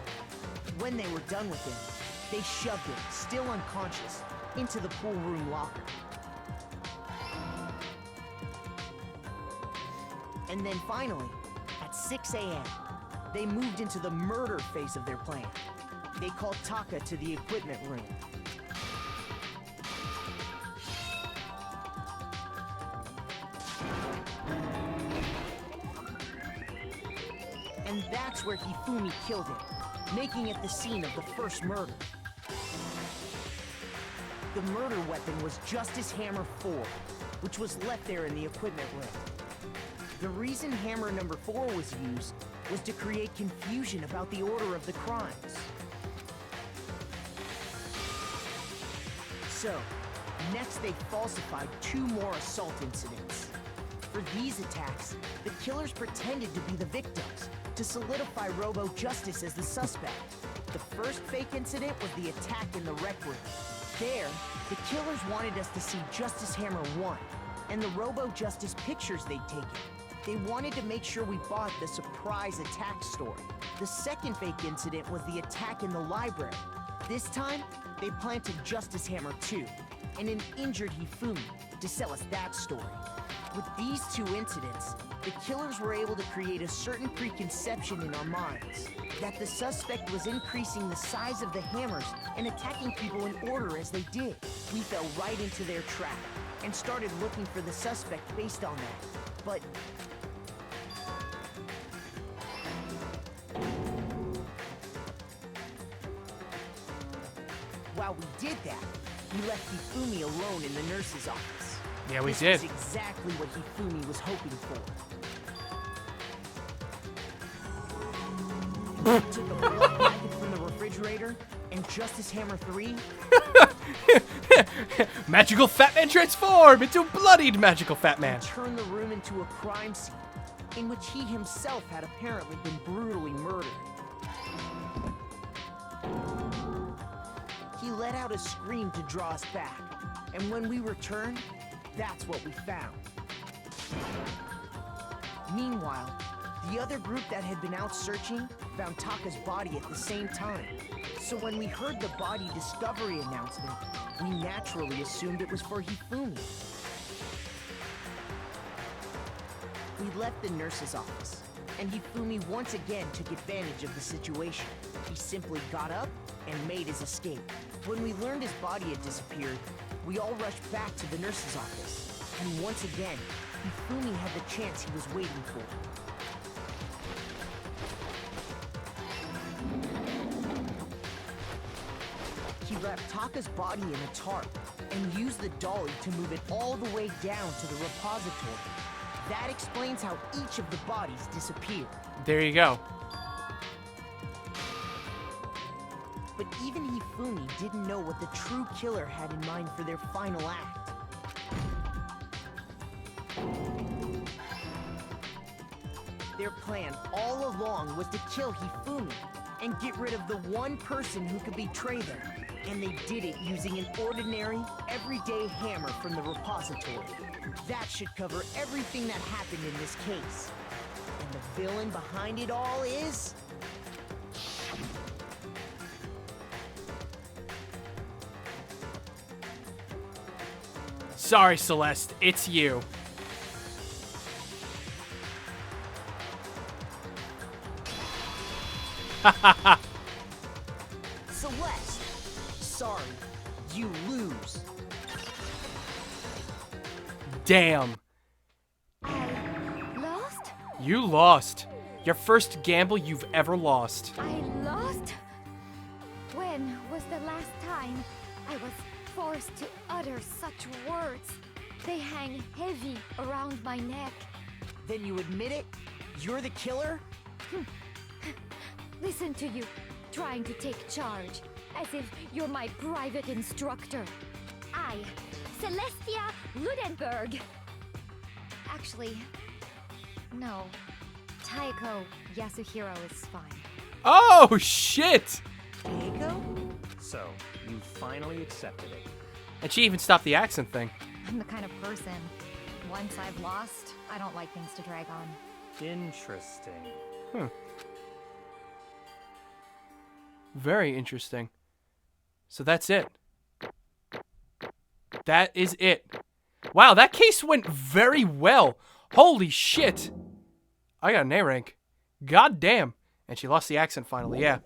When they were done with him, they shoved him, still unconscious, into the pool room locker. And then finally, at 6 a.m., they moved into the murder phase of their plan. They called Taka to the equipment room. And that's where Hifumi killed him, making it the scene of the first murder. The murder weapon was Justice Hammer 4, which was left there in the equipment room. The reason Hammer number 4 was used was to create confusion about the order of the crimes. So, next they falsified 2 more assault incidents. For these attacks, the killers pretended to be the victims, to solidify Robo-Justice as the suspect. The first fake incident was the attack in the rec room. There, the killers wanted us to see Justice Hammer 1, and the Robo-Justice pictures they'd taken. They wanted to make sure we bought the surprise attack story. The second fake incident was the attack in the library. This time, they planted Justice Hammer 2, and an injured Hifumi, to sell us that story. With these 2 incidents, the killers were able to create a certain preconception in our minds that the suspect was increasing the size of the hammers and attacking people in order as they did. We fell right into their trap and started looking for the suspect based on that. But while we did that, we left Hifumi alone in the nurse's office. Yeah, we This did. was exactly what Hifumi was hoping for. He took a blood packet from the refrigerator, and Justice Hammer 3 Magical Fat Man transform into bloodied Magical Fat Man. turned the room into a crime scene, in which he himself had apparently been brutally murdered. He let out a scream to draw us back, and when we returned, that's what we found. Meanwhile, the other group that had been out searching found Taka's body at the same time. So when we heard the body discovery announcement, we naturally assumed it was for Hifumi. We left the nurse's office, and Hifumi once again took advantage of the situation. He simply got up and made his escape. When we learned his body had disappeared, we all rushed back to the nurse's office. And once again, Hifumi had the chance he was waiting for. He wrapped Taka's body in a tarp and used the dolly to move it all the way down to the repository. That explains how each of the bodies disappeared. There you go. But even Hifumi didn't know what the true killer had in mind for their final act. Their plan all along was to kill Hifumi and get rid of the one person who could betray them. And they did it using an ordinary, everyday hammer from the repository. That should cover everything that happened in this case. And the villain behind it all is... Sorry, Celeste, it's you. Celeste! Sorry, you lose. Damn. I lost? You lost. Your first gamble you've ever lost. I lost? When was the last time I was forced to utter such words? They hang heavy around my neck. Then you admit it? You're the killer? Listen to you, trying to take charge, as if you're my private instructor. I, Celestia Ludenberg. Actually, no. Taiko Yasuhiro is fine. Oh, shit! Diego? So, you finally accepted it. And she even stopped the accent thing. I'm the kind of person, once I've lost, I don't like things to drag on. Interesting. Very interesting. So that's it. That is it. Wow, that case went very well. Holy shit. I got an A rank. God damn. And she lost the accent finally, yeah.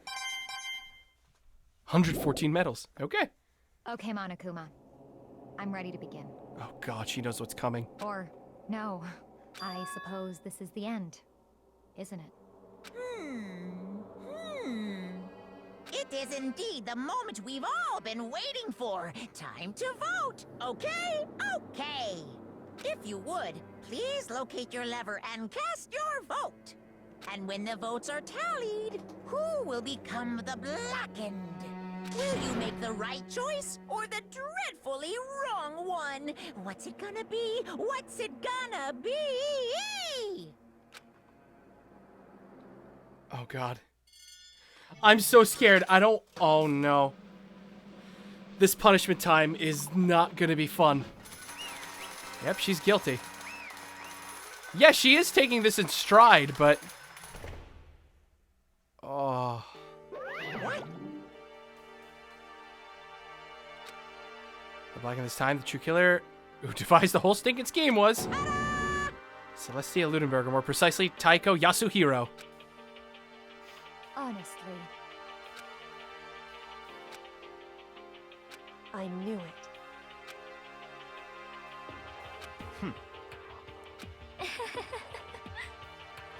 114 medals. Okay. Okay, Monokuma. I'm ready to begin. Oh god, she knows what's coming. Or, no. I suppose this is the end, isn't it? It is indeed the moment we've all been waiting for. Time to vote, okay? Okay. If you would, please locate your lever and cast your vote. And when the votes are tallied, who will become the blackened? Will you make the right choice or the dreadfully wrong one? What's it gonna be? What's it gonna be? Oh god. I'm so scared. I don't... Oh no. This punishment time is not gonna be fun. Yep, she's guilty. Yeah, she is taking this in stride, but... Oh... What? The black in this time, the true killer who devised the whole stinking scheme was... Celestia Ludenberg, or more precisely, Taiko Yasuhiro. Honestly. I knew it.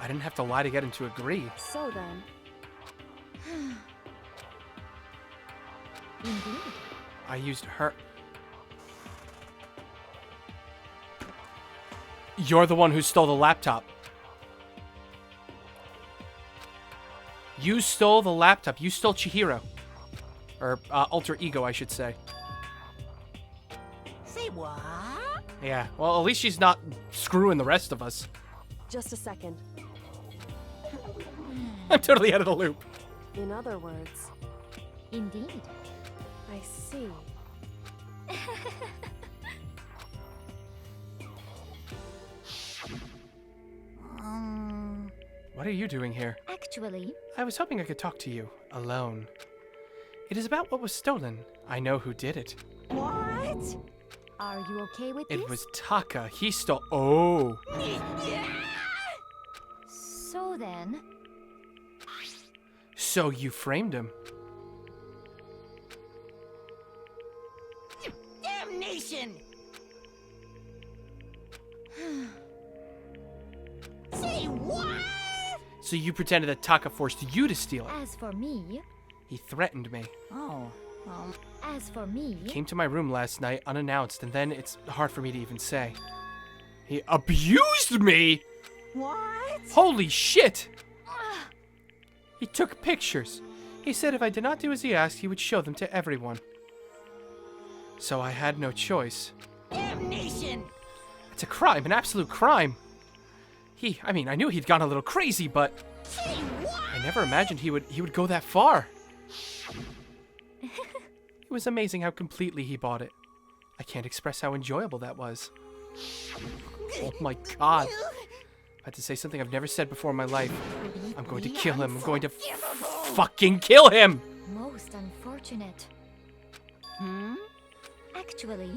I didn't have to lie to get him to agree. So then, Indeed. I used her... You're the one who stole the laptop. You stole the laptop. You stole Chihiro. Or alter ego, I should say. Say what? Yeah, well, at least she's not screwing the rest of us. just a second. I'm totally out of the loop. In other words, Indeed. I see. What are you doing here? Actually, I was hoping I could talk to you, alone. It is about what was stolen. I know who did it. what? Are you okay with It this? was Taka. He stole... Oh. So then, So you framed him. Damnation! Say what? So you pretended that Taka forced you to steal it. as for me, He threatened me. Oh, as for me, Came to my room last night unannounced, and then it's hard for me to even say. He abused me! what? Holy shit! He took pictures. He said if I did not do as he asked, he would show them to everyone. So I had no choice. Damnation! It's a crime, an absolute crime. I mean, I knew he'd gone a little crazy, but Say what? I never imagined he would go that far. It was amazing how completely he bought it. I can't express how enjoyable that was. Oh my god. I had to say something I've never said before in my life. I'm going to kill him. I'm going to fucking kill him! Most unfortunate. Actually,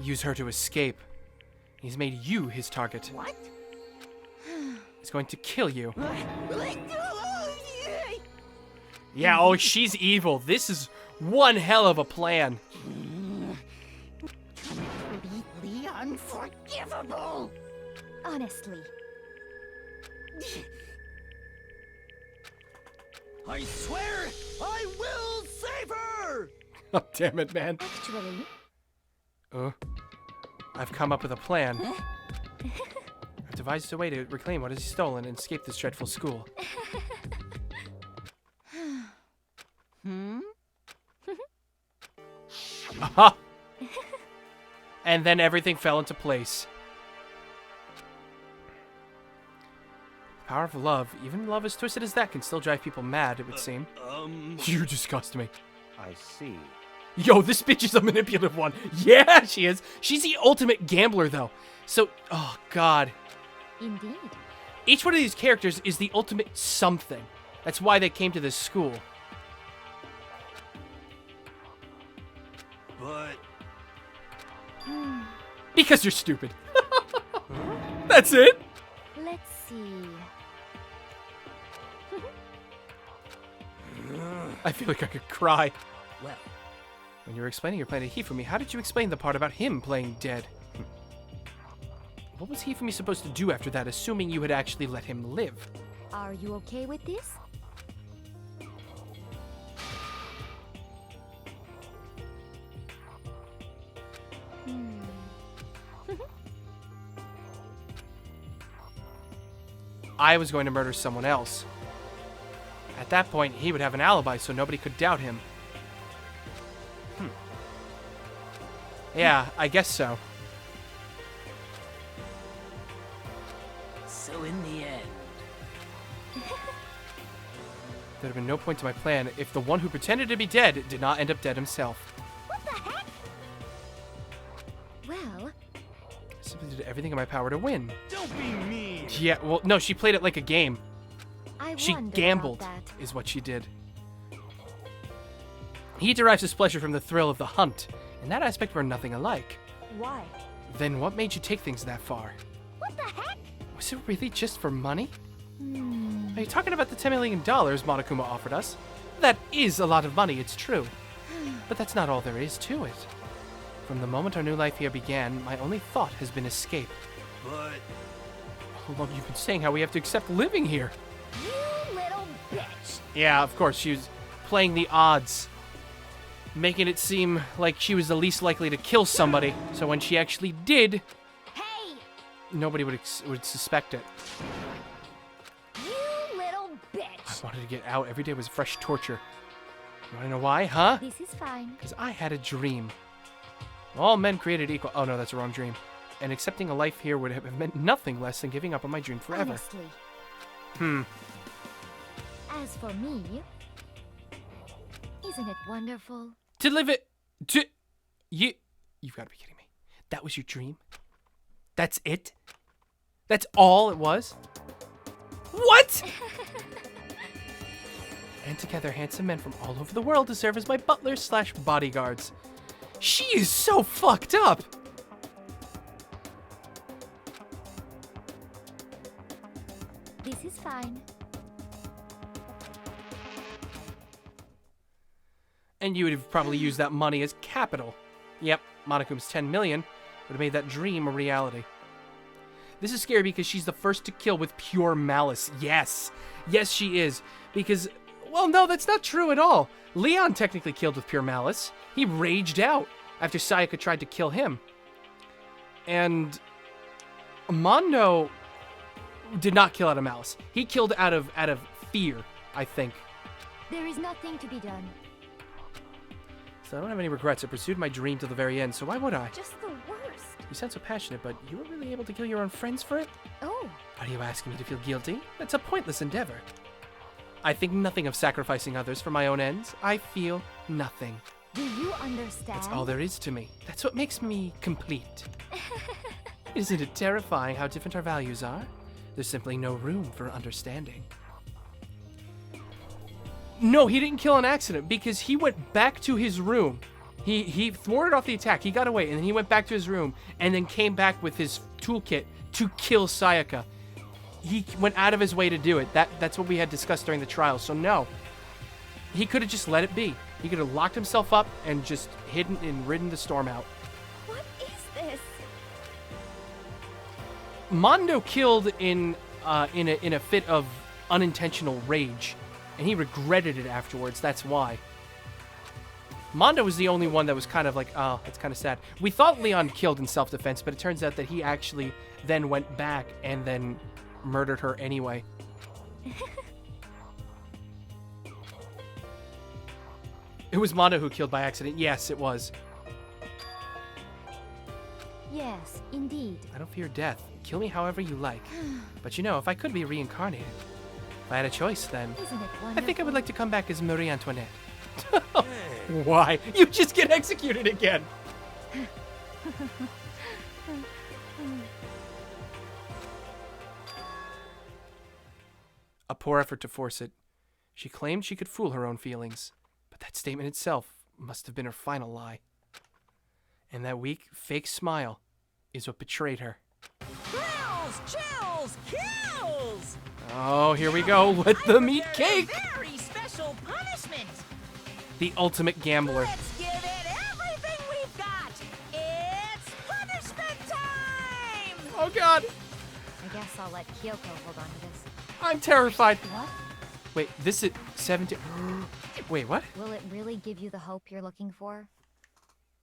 Use her to escape. He's made you his target. What? He's going to kill you. Yeah, oh, she's evil. This is one hell of a plan. Completely unforgivable! honestly. I swear I will save her! Oh, damn it, man. Actually, I've come up with a plan. I've devised a way to reclaim what is stolen and escape this dreadful school. Aha! And then everything fell into place. The power of love, even love as twisted as that, can still drive people mad, it would seem. You disgust me. I see. Yo, this bitch is a manipulative one. Yeah, she is. She's the ultimate gambler, though. So, oh, God. indeed. Each one of these characters is the ultimate something. That's why they came to this school. But Because you're stupid. That's it. Let's see. I feel like I could cry. Well, When you were explaining your plan to Hifumi, how did you explain the part about him playing dead? What was Hifumi supposed to do after that, assuming you had actually let him live? Are you okay with this? I was going to murder someone else. At that point, he would have an alibi, so nobody could doubt him. Yeah, I guess so. so in the end, There'd have been no point to my plan if the one who pretended to be dead did not end up dead himself. What the heck? Well, I simply did everything in my power to win. don't be mean. Yeah, well, no, she played it like a game. I She wondered gambled, about that. is what she did. He derives his pleasure from the thrill of the hunt. In that aspect, we're nothing alike. Why? Then what made you take things that far? What the heck? Was it really just for money? Are you talking about the $10 million Monokuma offered us? That is a lot of money, it's true. But that's not all there is to it. From the moment our new life here began, my only thought has been escape. But How long you've been saying how we have to accept living here? You little bitch. Yeah, of course, she was playing the odds. Making it seem like she was the least likely to kill somebody, so when she actually did, Hey, nobody would suspect it. you little I bitch. wanted to get out. Every day was fresh torture. You want to know why, huh? This is fine. Because I had a dream. All men created equal. Oh no, that's a wrong dream. And accepting a life here would have meant nothing less than giving up on my dream forever. Honestly. As for me, isn't it wonderful? To live it. To. You've got to be kidding me. That was your dream? That's it? That's all it was? What? And together, handsome men from all over the world to serve as my butlers slash bodyguards. She is so fucked up. This is fine. And you would have probably used that money as capital. Yep, Monokuma's 10 million would have made that dream a reality. This is scary because she's the first to kill with pure malice. Yes. Yes, she is. Because, well, no, that's not true at all. Leon technically killed with pure malice. He raged out after Sayaka tried to kill him. And Mondo did not kill out of malice. He killed out of fear, I think. There is nothing to be done. So I don't have any regrets. I pursued my dream to the very end, so why would I? Just the worst. You sound so passionate, but you were really able to kill your own friends for it? Oh, Are you asking me to feel guilty? That's a pointless endeavor. I think nothing of sacrificing others for my own ends. I feel nothing. do you understand? That's all there is to me. That's what makes me complete. Isn't it terrifying how different our values are? There's simply no room for understanding. No, he didn't kill an accident because he went back to his room. He thwarted off the attack. He got away, and then he went back to his room and then came back with his toolkit to kill Sayaka. He went out of his way to do it. That's what we had discussed during the trial. So no, he could have just let it be. He could have locked himself up and just hidden and ridden the storm out. What is this? Mondo killed in a fit of unintentional rage, and he regretted it afterwards. That's why. Mondo was the only one that was kind of like, oh, it's kind of sad. We thought Leon killed in self-defense, but it turns out that he actually then went back and then murdered her anyway. It was Mondo who killed by accident. Yes, it was. Yes, indeed. I don't fear death. Kill me however you like. But you know, if I could be reincarnated, if I had a choice, then Isn't it I wonderful? think I would like to come back as Marie Antoinette. Why? You just get executed again. A poor effort to force it. She claimed she could fool her own feelings, but that statement itself must have been her final lie. And that weak, fake smile is what betrayed her. Kills, chills, kills! Oh, here we go with the meat cake! A very special punishment! The ultimate gambler. Let's give it everything we've got! It's punishment time! Oh god, I guess I'll let Kyoko hold on to this. I'm terrified. What? Wait, this is 17. Wait, what? Will it really give you the hope you're looking for?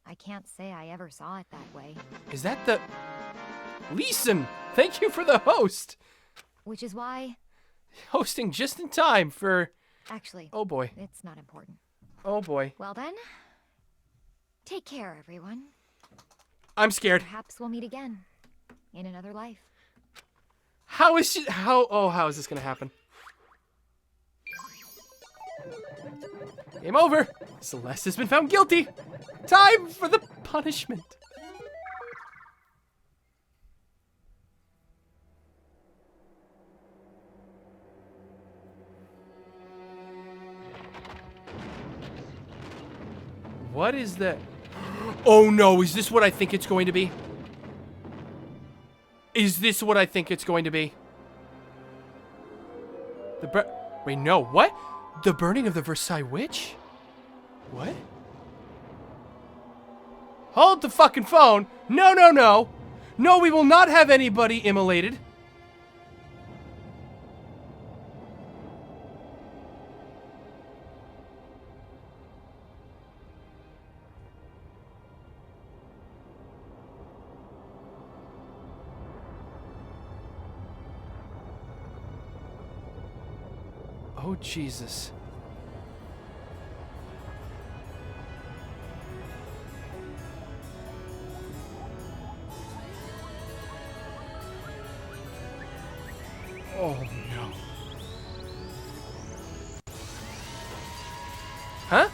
I can't say I ever saw it that way. Is that the... Leeson! Thank you for the host! Which is why... Hosting just in time for... Actually, Oh boy. it's not important. Oh boy. Well then, take care, everyone. I'm scared. Perhaps we'll meet again. In another life. How is she... how is this gonna happen? Game over! Celeste has been found guilty! Time for the punishment! What is that? Oh no, is this what I think it's going to be? Is this what I think it's going to be? Wait, no, what? The burning of the Versailles Witch? What? Hold the fucking phone! No, no, no! No, we will not have anybody immolated! Oh, Jesus. Oh, no. Huh?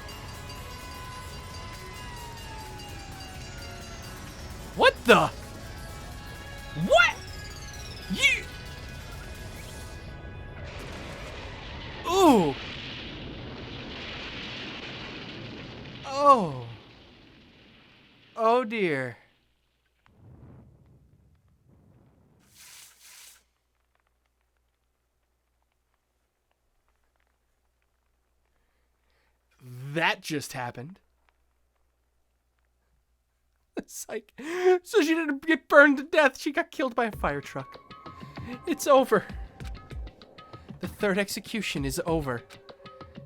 What the? What? You... Ooh. Oh. Oh dear. That just happened. It's like, so she didn't get burned to death. She got killed by a fire truck. It's over. The third execution is over.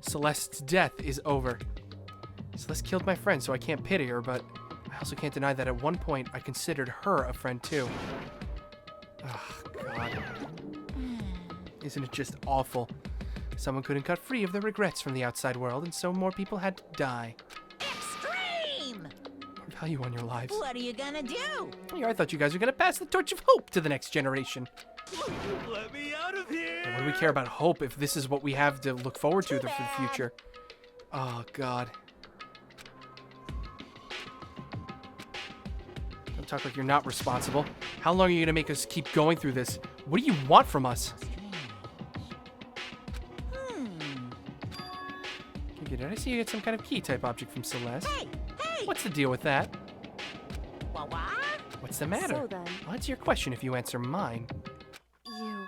Celeste's death is over. Celeste killed my friend, so I can't pity her, but I also can't deny that at one point I considered her a friend too. Oh, God. Isn't it just awful? Someone couldn't cut free of the regrets from the outside world, and so more people had to die. Extreme! Put value on your lives. What are you gonna do? I thought you guys were gonna pass the torch of hope to the next generation. Let me out of here! What do we care about hope if this is what we have to look forward to for the future? Oh, God. Don't talk like you're not responsible. How long are you gonna make us keep going through this? What do you want from us? Okay, did I see you get some kind of key-type object from Celeste? Hey! Hey! What's the deal with that? What? What's the matter? So then, Well, that's your question if you answer mine. you...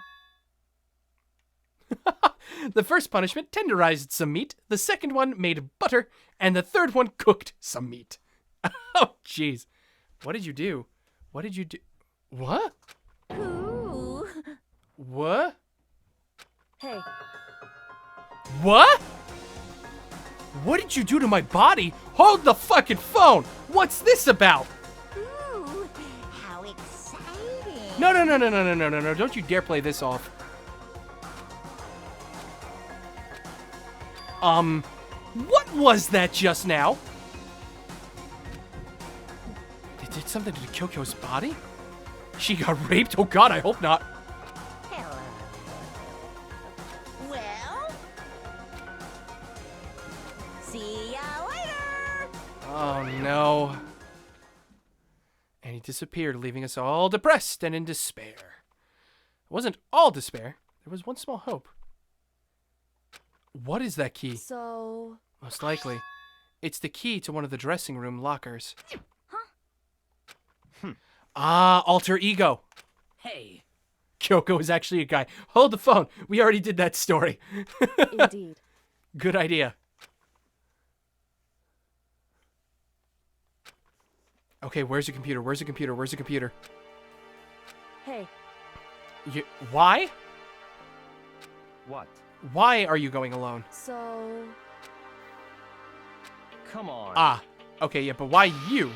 The first punishment tenderized some meat, the second one made butter, and the third one cooked some meat. Oh, jeez. What did you do? What did you do? What? Ooh. What? Hey, What? What did you do to my body? Hold the fucking phone! What's this about? Ooh. How exciting! No, no, no, no, no, no, no, no, no. Don't you dare play this off. What was that just now? They did something to Kyokyo's body? She got raped? Oh god, I hope not. Hello. Well, see ya later. Oh no. And he disappeared, leaving us all depressed and in despair. It wasn't all despair. There was one small hope. What is that key? so... Most likely. It's the key to one of the dressing room lockers. Ah, alter ego. Hey, Kyoko is actually a guy. Hold the phone. We already did that story. Indeed. Good idea. Okay, where's the computer? Where's the computer? Where's the computer? Hey, Why? What? Why are you going alone? so... Come on. Ah, okay, yeah, but why you?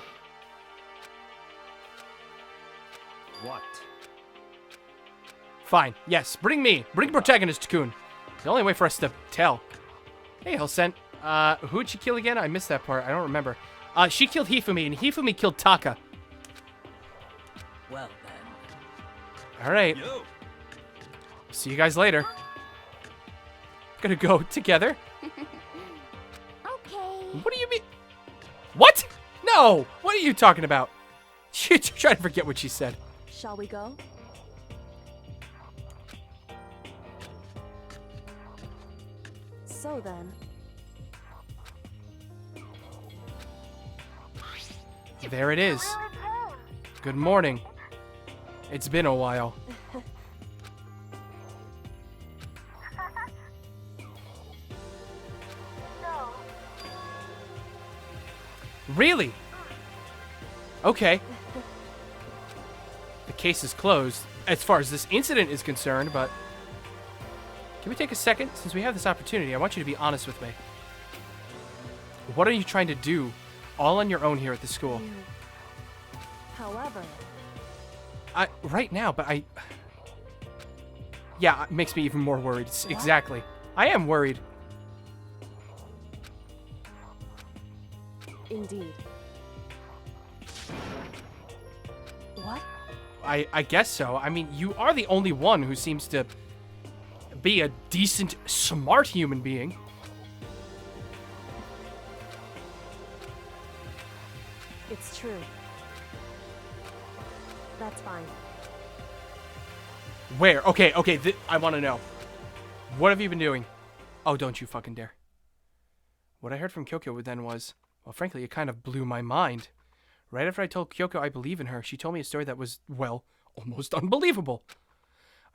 What? Fine, yes, bring me. Bring protagonist Kun. The only way for us to tell. Hey, Hellsent. Who'd she kill again? I missed that part. I don't remember. She killed Hifumi, and Hifumi killed Taka. well then. All right. Yo! See you guys later. Gonna go together. Okay. What do you mean? What? No! What are you talking about? She's trying to forget what she said. Shall we go? So then, There it is. Good morning. It's been a while. Really? Okay. The case is closed as far as this incident is concerned, but can we take a second? Since we have this opportunity, I want you to be honest with me. What are you trying to do all on your own here at the school? you... However, Right now, but yeah, it makes me even more worried. Exactly. I am worried. indeed. What? I guess so. I mean, you are the only one who seems to be a decent, smart human being. It's true. That's fine. Where? Okay, I want to know. What have you been doing? Oh, don't you fucking dare. What I heard from Kyoko then was, well, frankly, it kind of blew my mind. Right after I told Kyoko I believe in her, she told me a story that was, well, almost unbelievable.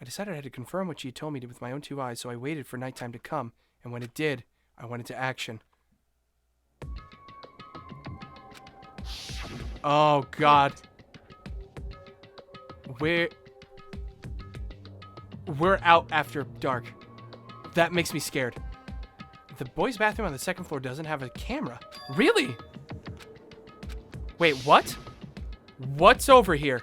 I decided I had to confirm what she had told me with my own two eyes, so I waited for nighttime to come, and when it did, I went into action. Oh, God. We're out after dark. That makes me scared. The boys' bathroom on the second floor doesn't have a camera. Really? Wait, what? What's over here?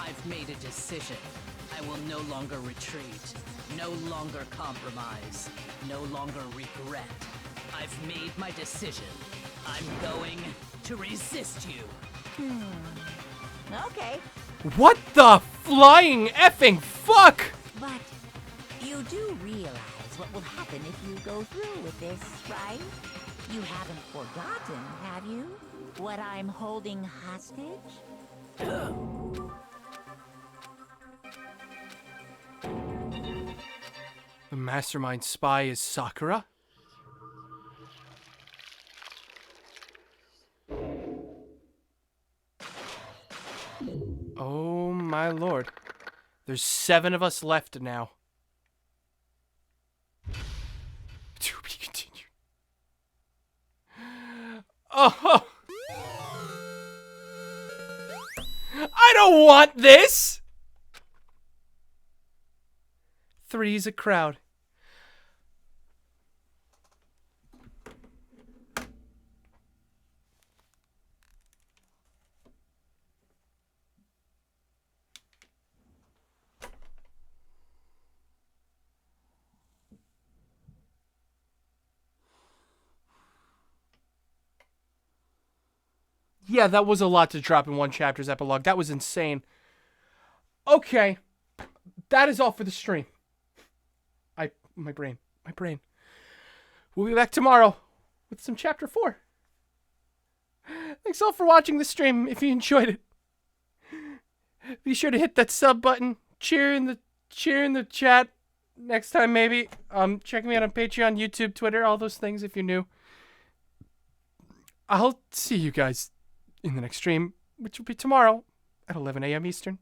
I've made a decision. I will no longer retreat, no longer compromise, no longer regret. I've made my decision. I'm going to resist you. Okay, What the flying effing fuck? but you do realize what will happen if you go through with this, right? You haven't forgotten, have you? What I'm holding hostage? The mastermind spy is Sakura? Oh my lord. There's 7 of us left now. To be continued. Oh! I don't want this! 3's a crowd. Yeah, that was a lot to drop in one chapter's epilogue. That was insane. Okay. That is all for the stream. My brain. We'll be back tomorrow with some chapter 4. Thanks all for watching the stream. If you enjoyed it, be sure to hit that sub button. Cheer in the chat next time maybe. Check me out on Patreon, YouTube, Twitter, all those things if you're new. I'll see you guys in the next stream, which will be tomorrow at 11 a.m. Eastern.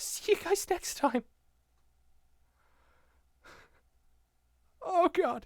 See you guys next time. Oh, God.